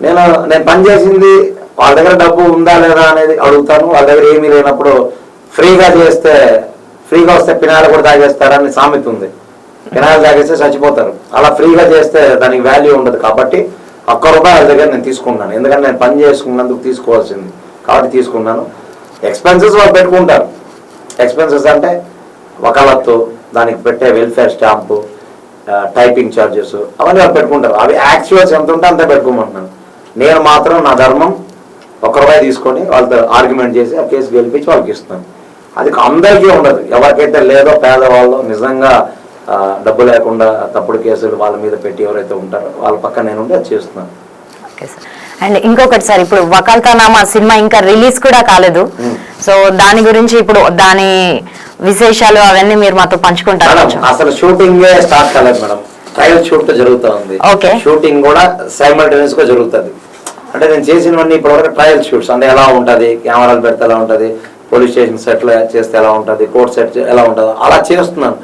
నేను పనిచేసింది వాళ్ళ దగ్గర డబ్బు ఉందా లేదా అనేది అడుగుతాను. వాళ్ళ దగ్గర ఏమీ లేనప్పుడు ఫ్రీగా వస్తే పినాయిలు కూడా తాగేస్తారని సామెత ఉంది. పినాయిలు తాగేస్తే చచ్చిపోతారు. అలా ఫ్రీగా చేస్తే దానికి వాల్యూ ఉండదు. కాబట్టి 1 రూపాయి వాళ్ళ దగ్గర నేను తీసుకున్నాను. ఎందుకంటే నేను పని చేసుకున్నందుకు తీసుకోవాల్సింది కాబట్టి తీసుకున్నాను. ఎక్స్పెన్సెస్ వాళ్ళు పెట్టుకుంటారు. ఎక్స్పెన్సెస్ అంటే వకాలత్తు, దానికి పెట్టే వెల్ఫేర్ స్టాంపు, టైపింగ్ ఛార్జెస్ అవన్నీ వాళ్ళు పెట్టుకుంటారు. అవి యాక్చువల్స్ ఎంత ఉంటే అంతే పెట్టుకోమంటున్నాను. నేను మాత్రం నా ధర్మం 1 రూపాయి తీసుకొని వాళ్ళతో ఆర్గ్యుమెంట్ చేసి ఆ కేసు గెలిపించి వాళ్ళకి ఇస్తాను. అది అందరికీ ఉండదు. ఎవరికైతే లేదో పేదవాళ్ళు నిజంగా డబ్బు లేకుండా తప్పుడు కేసులు వాళ్ళ మీద పెట్టి ఎవరైతే ఉంటారో వాళ్ళ పక్కన నేను ఉండి అది చేస్తున్నాను. Okay sir. అండ్ ఇంకొకటి సార్, ఇప్పుడు వకాల్తానామా సినిమా ఇంకా రిలీజ్ కూడా కాలేదు. సో దాని గురించి ఇప్పుడు దాని విశేషాలు అవన్నీ మీరు మాతో పంచుకుంటారు. అసలు షూటింగ్ స్టార్ట్ కాలేదు మేడం. ట్రయల్ షూట్ జరుగుతూ ఉంది. షూటింగ్ కూడా సైమల్టేనియస్ గా జరుగుతుంది. అంటే నేను చేసినవన్నీ ఇప్పటివరకు ట్రయల్ షూట్స్. అంటే ఎలా ఉంటుంది, కెమెరాలు పెడితే ఎలా ఉంటుంది, పోలీస్ స్టేషన్ సెట్ చేస్తే ఎలా ఉంటుంది, కోర్ట్ సెట్ ఎలా ఉంటుంది, అలా చేస్తున్నాను.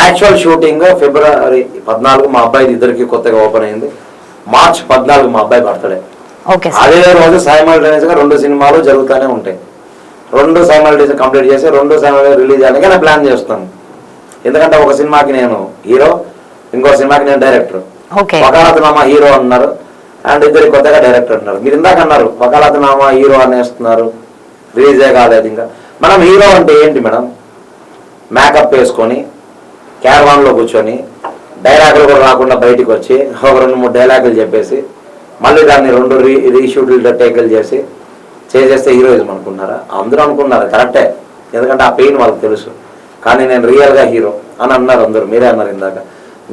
యాక్చువల్ షూటింగ్ ఫిబ్రవరి 14 మా అబ్బాయి ఇద్దరికి కొత్తగా ఓపెన్ అయింది. మార్చ్ 14 మా అబ్బాయి బర్త్డే. అదే రోజు సైమల్టేనియస్ గా 2 సినిమాలు జరుగుతూనే ఉంటాయి. 2 సైమల్టేనియస్ కంప్లీట్ చేసి 2 సైమల్టేనియస్ రిలీజ్ అయ్యాక నేను ప్లాన్ చేస్తాను. ఎందుకంటే ఒక సినిమాకి నేను హీరో, ఇంకో సినిమాకి నేను డైరెక్టర్. వకాలతునామా హీరో అన్నారు అండ్ ఇద్దరు కొత్తగా డైరెక్టర్ అన్నారు. మీరు ఇందాక అన్నారు వకాలతునామా హీరో అనేస్తున్నారు, రిలీజే కాలేదు. ఇంకా మనం హీరో అంటే ఏంటి మేడం? మేకప్ వేసుకొని క్యారవాన్లో కూర్చొని డైలాగులు కూడా రాకుండా బయటకు వచ్చి ఒక 2-3 డైలాగులు చెప్పేసి మళ్ళీ దాన్ని 2 రీషూట్లు టేకులు చేసేస్తే హీరోయిజం అనుకున్నారా? అందరూ అనుకున్నారు, కరెక్టే. ఎందుకంటే ఆ పెయిన్ వాళ్ళకి తెలుసు. కానీ నేను రియల్గా హీరో అని అన్నారు అందరూ. మీరే అన్నారు ఇందాక.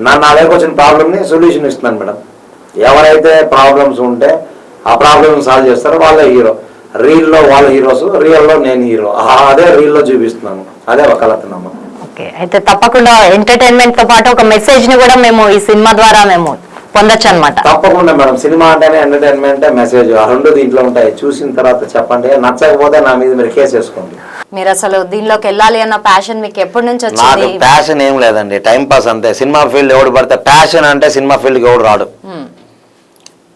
నా దగ్గరకు వచ్చిన ప్రాబ్లమ్ని సొల్యూషన్ ఇస్తున్నాను మేడం. ఎవరైతే ప్రాబ్లమ్స్ ఉంటే ఆ ప్రాబ్లమ్ సాల్వ్ చేస్తారో వాళ్ళే హీరో. రీల్లో వాళ్ళ హీరోస్, రియల్లో నేను హీరో. అదే రీల్లో చూపిస్తున్నాను. అదే వకాలతునామా. అయితే తప్పకుండా ఎంటర్టైన్మెంట్ తో పాటు ఒక మెసేజ్ ని కూడా మేము ఈ సినిమా ద్వారా మేము పొందొచ్చు అనమాట. తప్పకుండా మేడం. సినిమా అంటేనే ఎంటర్టైన్మెంట్, మెసేజ్, ఆ 2 దీంట్లో ఉంటాయి. చూసిన తర్వాత చెప్పండి. నచ్చకపోతే నా మీద మీరు కేసు వేసుకోండి. మీరు అసలు దీనిలోకి వెళ్ళాలి అన్న ప్యాషన్ మీకు ఎప్పటి నుంచి వచ్చింది? నాకు ప్యాషన్ ఏం లేదండి, టైం పాస్ అంతే. సినిమా ఫీల్డ్ ఎవడు పడితే ప్యాషన్ అంటే సినిమా ఫీల్డ్కి ఎవడు రాడు.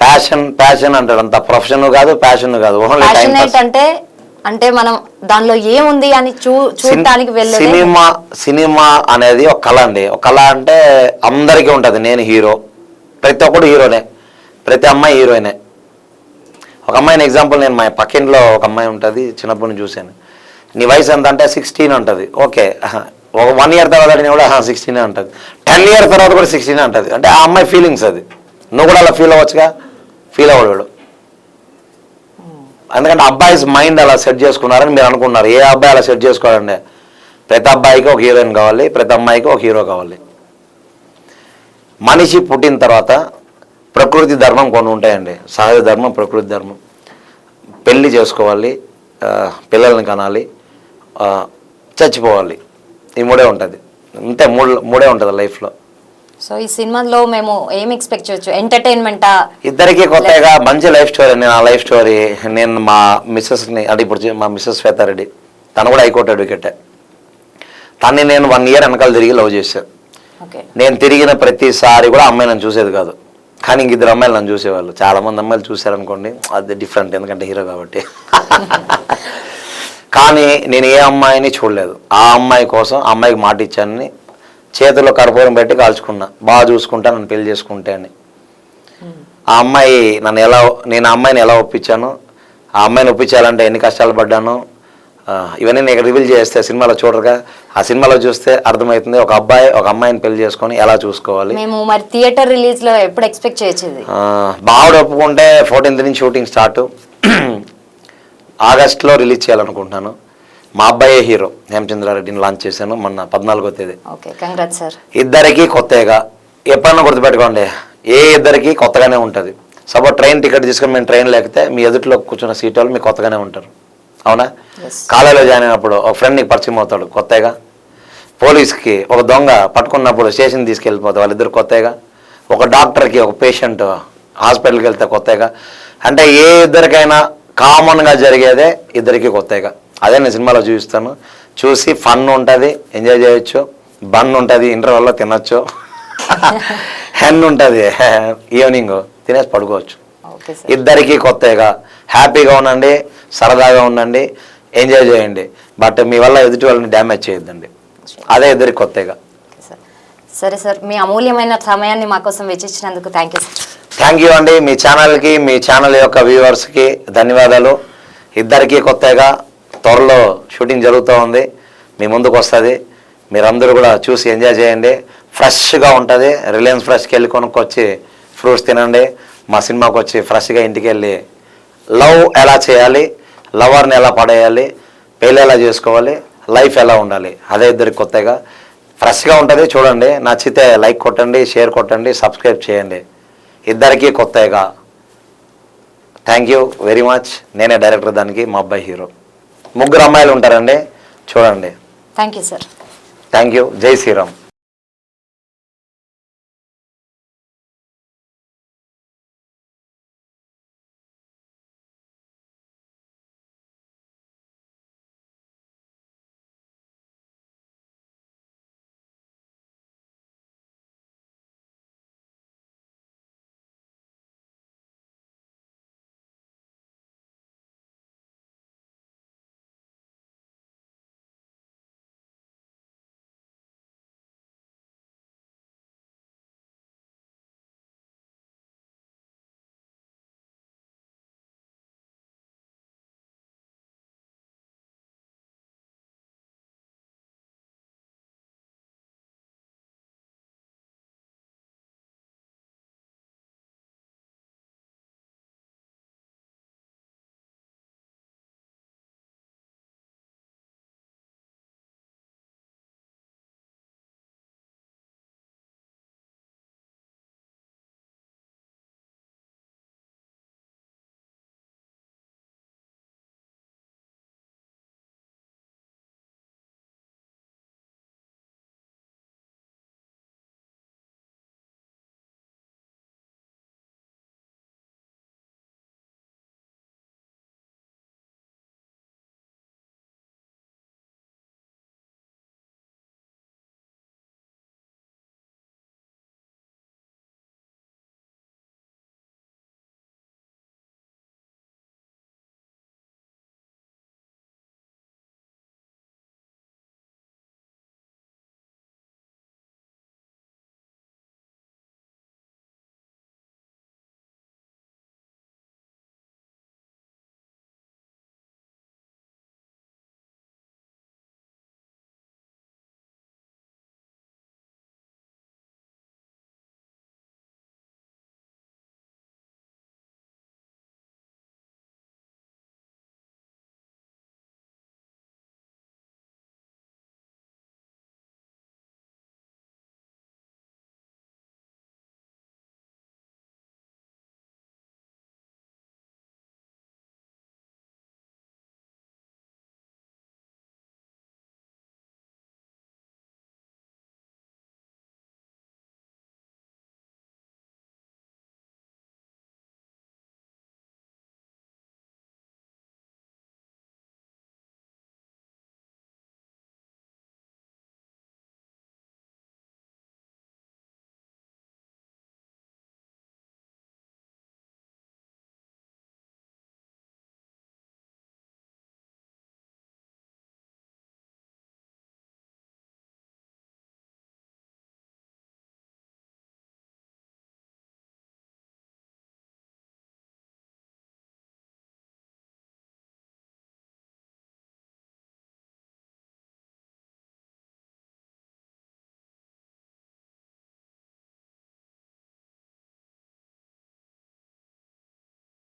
ప్యాషన్ అంటాడు. అంత ప్రొఫెషన్ కాదు, ప్యాషన్ కాదు. అంటే మనం దానిలో ఏముంది అని చూడటానికి వెళ్ళే సినిమా అనేది ఒక కళ అండి. ఒక కళ అంటే అందరికీ ఉంటుంది. నేను హీరో, ప్రతి ఒక్కడు హీరోనే, ప్రతి అమ్మాయి హీరోయినే. ఒక అమ్మాయిని ఎగ్జాంపుల్, నేను మా పక్కింట్లో ఒక అమ్మాయి ఉంటుంది, చిన్నప్పటి నుంచి చూశాను. నీ వయసు ఎంత అంటే 16 ఉంటుంది. ఓకే, ఒక 1 ఇయర్ తర్వాత కూడా 16 అంటుంది. 10 ఇయర్స్ తర్వాత కూడా 16 అంటుంది. అంటే ఆ అమ్మాయి ఫీలింగ్స్ అది. నువ్వు కూడా అలా ఫీల్ అవ్వచ్చుగా. ఫీల్ అవ్వడు. ఎందుకంటే అబ్బాయి మైండ్ అలా సెట్ చేసుకున్నారని మీరు అనుకున్నారు. ఏ అబ్బాయి అలా సెట్ చేసుకోవాలండి? ప్రతి అబ్బాయికి ఒక హీరోయిన్ కావాలి, ప్రతి అమ్మాయికి ఒక హీరో కావాలి. మనిషి పుట్టిన తర్వాత ప్రకృతి ధర్మం కొన్ని ఉంటాయండి. సహజ ధర్మం, ప్రకృతి ధర్మం. పెళ్ళి చేసుకోవాలి, పిల్లల్ని కనాలి, చచ్చిపోవాలి. ఈ 3 ఉంటుంది. అంతే, 3 ఉంటుంది లైఫ్లో. సో ఈ సినిమాలో మేము ఏం ఎక్స్పెక్ట్ చేయొచ్చు, ఎంటర్టైన్మెంటా? ఇద్దరికి కొత్తగా మంచి లైఫ్ స్టోరీ. నేను ఆ లైఫ్ స్టోరీ నేను మా మిస్సెస్ని అంటే ఇప్పుడు మా మిస్సెస్ శ్వేతారెడ్డి, తను కూడా హైకోర్టు అడ్వకేటే. తన్ని నేను 1 year వెనకాల తిరిగి లవ్ చేశాను. ఓకే. నేను తిరిగిన ప్రతిసారి కూడా అమ్మాయి నన్ను చూసేది కాదు, కానీ ఇంక 2 అమ్మాయిలు నన్ను చూసేవాళ్ళు. చాలామంది అమ్మాయిలు చూశారనుకోండి, అది డిఫరెంట్, ఎందుకంటే హీరో కాబట్టి. కానీ నేను ఏ అమ్మాయిని చూడలేదు. ఆ అమ్మాయి కోసం ఆ అమ్మాయికి మాట ఇచ్చానని చేతిలో కర్పూరం పెట్టి కాల్చుకున్నా, బాగా చూసుకుంటా నన్ను పెళ్లి చేసుకుంటే అని. ఆ అమ్మాయి నేను ఆ అమ్మాయిని ఎలా ఒప్పించాను, ఆ అమ్మాయిని ఒప్పించాలంటే ఎన్ని కష్టాలు పడ్డాను, ఇవన్నీ నేను రివీల్ చేస్తే సినిమాలో చూడరుగా. ఆ సినిమాలో చూస్తే అర్థమవుతుంది ఒక అబ్బాయి ఒక అమ్మాయిని పెళ్లి చేసుకొని ఎలా చూసుకోవాలి. మేము మరి థియేటర్ రిలీజ్లో ఎప్పుడు ఎక్స్పెక్ట్ చేయొచ్చు ఇది? బావుడ ఒప్పుకుంటే 14th నుంచి షూటింగ్ స్టార్ట్, ఆగస్ట్లో రిలీజ్ చేయాలనుకుంటున్నాను. మా అబ్బాయే హీరో, హేమచంద్రారెడ్డిని లాంచ్ చేశాను మొన్న 14వ తేదీ. Okay, congrats sir. ఇద్దరికి కొత్తగా, ఎప్పుడన్నా గుర్తుపెట్టుకోండి, ఏ ఇద్దరికి కొత్తగానే ఉంటుంది. సపోజ్ ట్రైన్ టికెట్ తీసుకొని మేము ట్రైన్ లేకపోతే మీ ఎదుటిలో కూర్చున్న సీట్ వాళ్ళు మీకు కొత్తగానే ఉంటారు, అవునా? కాలేజీలో జాయిన్ అయినప్పుడు ఒక ఫ్రెండ్ నీకు పరిచయం అవుతాడు కొత్తగా. పోలీస్కి ఒక దొంగ పట్టుకున్నప్పుడు స్టేషన్ తీసుకెళ్ళిపోతాడు, వాళ్ళిద్దరు కొత్తగా. ఒక డాక్టర్కి ఒక పేషెంట్ హాస్పిటల్కి వెళ్తే కొత్తగా. అంటే ఏ ఇద్దరికైనా కామన్గా జరిగేదే ఇద్దరికి కొత్తగా. అదే నేను సినిమాలో చూపిస్తాను. చూసి ఫన్ ఉంటుంది, ఎంజాయ్ చేయొచ్చు, బన్ ఉంటుంది, ఇంటర్వెల్లో తినొచ్చు, హెన్ ఉంటుంది, ఈవినింగ్ తినేసి పడుకోవచ్చు. ఇద్దరికి కొత్తగా హ్యాపీగా ఉండండి, సరదాగా ఉండండి, ఎంజాయ్ చేయండి. బట్ మీ వల్ల ఎదుటి వాళ్ళని డ్యామేజ్ చేయొద్దండి. అదే ఇద్దరికి కొత్తగా. సరే సార్, మీ అమూల్యమైన సమయాన్ని మా కోసం వెచ్చించినందుకు thank you sir. Thank you అండి. మీ ఛానల్కి, మీ ఛానల్ యొక్క వ్యూవర్స్కి ధన్యవాదాలు. ఇద్దరికి కొత్తగా త్వరలో షూటింగ్ జరుగుతూ ఉంది, మీ ముందుకు వస్తుంది. మీరందరూ కూడా చూసి ఎంజాయ్ చేయండి. ఫ్రెష్గా ఉంటుంది. రిలయన్స్ ఫ్రెష్కి వెళ్ళి కొనుక్కొచ్చి ఫ్రూట్స్ తినండి. మా సినిమాకి వచ్చి ఫ్రెష్గా ఇంటికి వెళ్ళి లవ్ ఎలా చేయాలి, లవర్ని ఎలా పడేయాలి, పెళ్ళి ఎలా చేసుకోవాలి, లైఫ్ ఎలా ఉండాలి, అదే ఇద్దరికి కొత్తగా ఫ్రెష్గా ఉంటుంది. చూడండి, నచ్చితే లైక్ కొట్టండి, షేర్ కొట్టండి, సబ్స్క్రైబ్ చేయండి. ఇద్దరికి కొత్తగా. Thank you very much. నేనే డైరెక్టర్ దానికి, మా అబ్బాయి హీరో. 3 అమ్మాయిలు ఉంటారండి, చూడండి. Thank you sir. Thank you. జై శ్రీరామ్.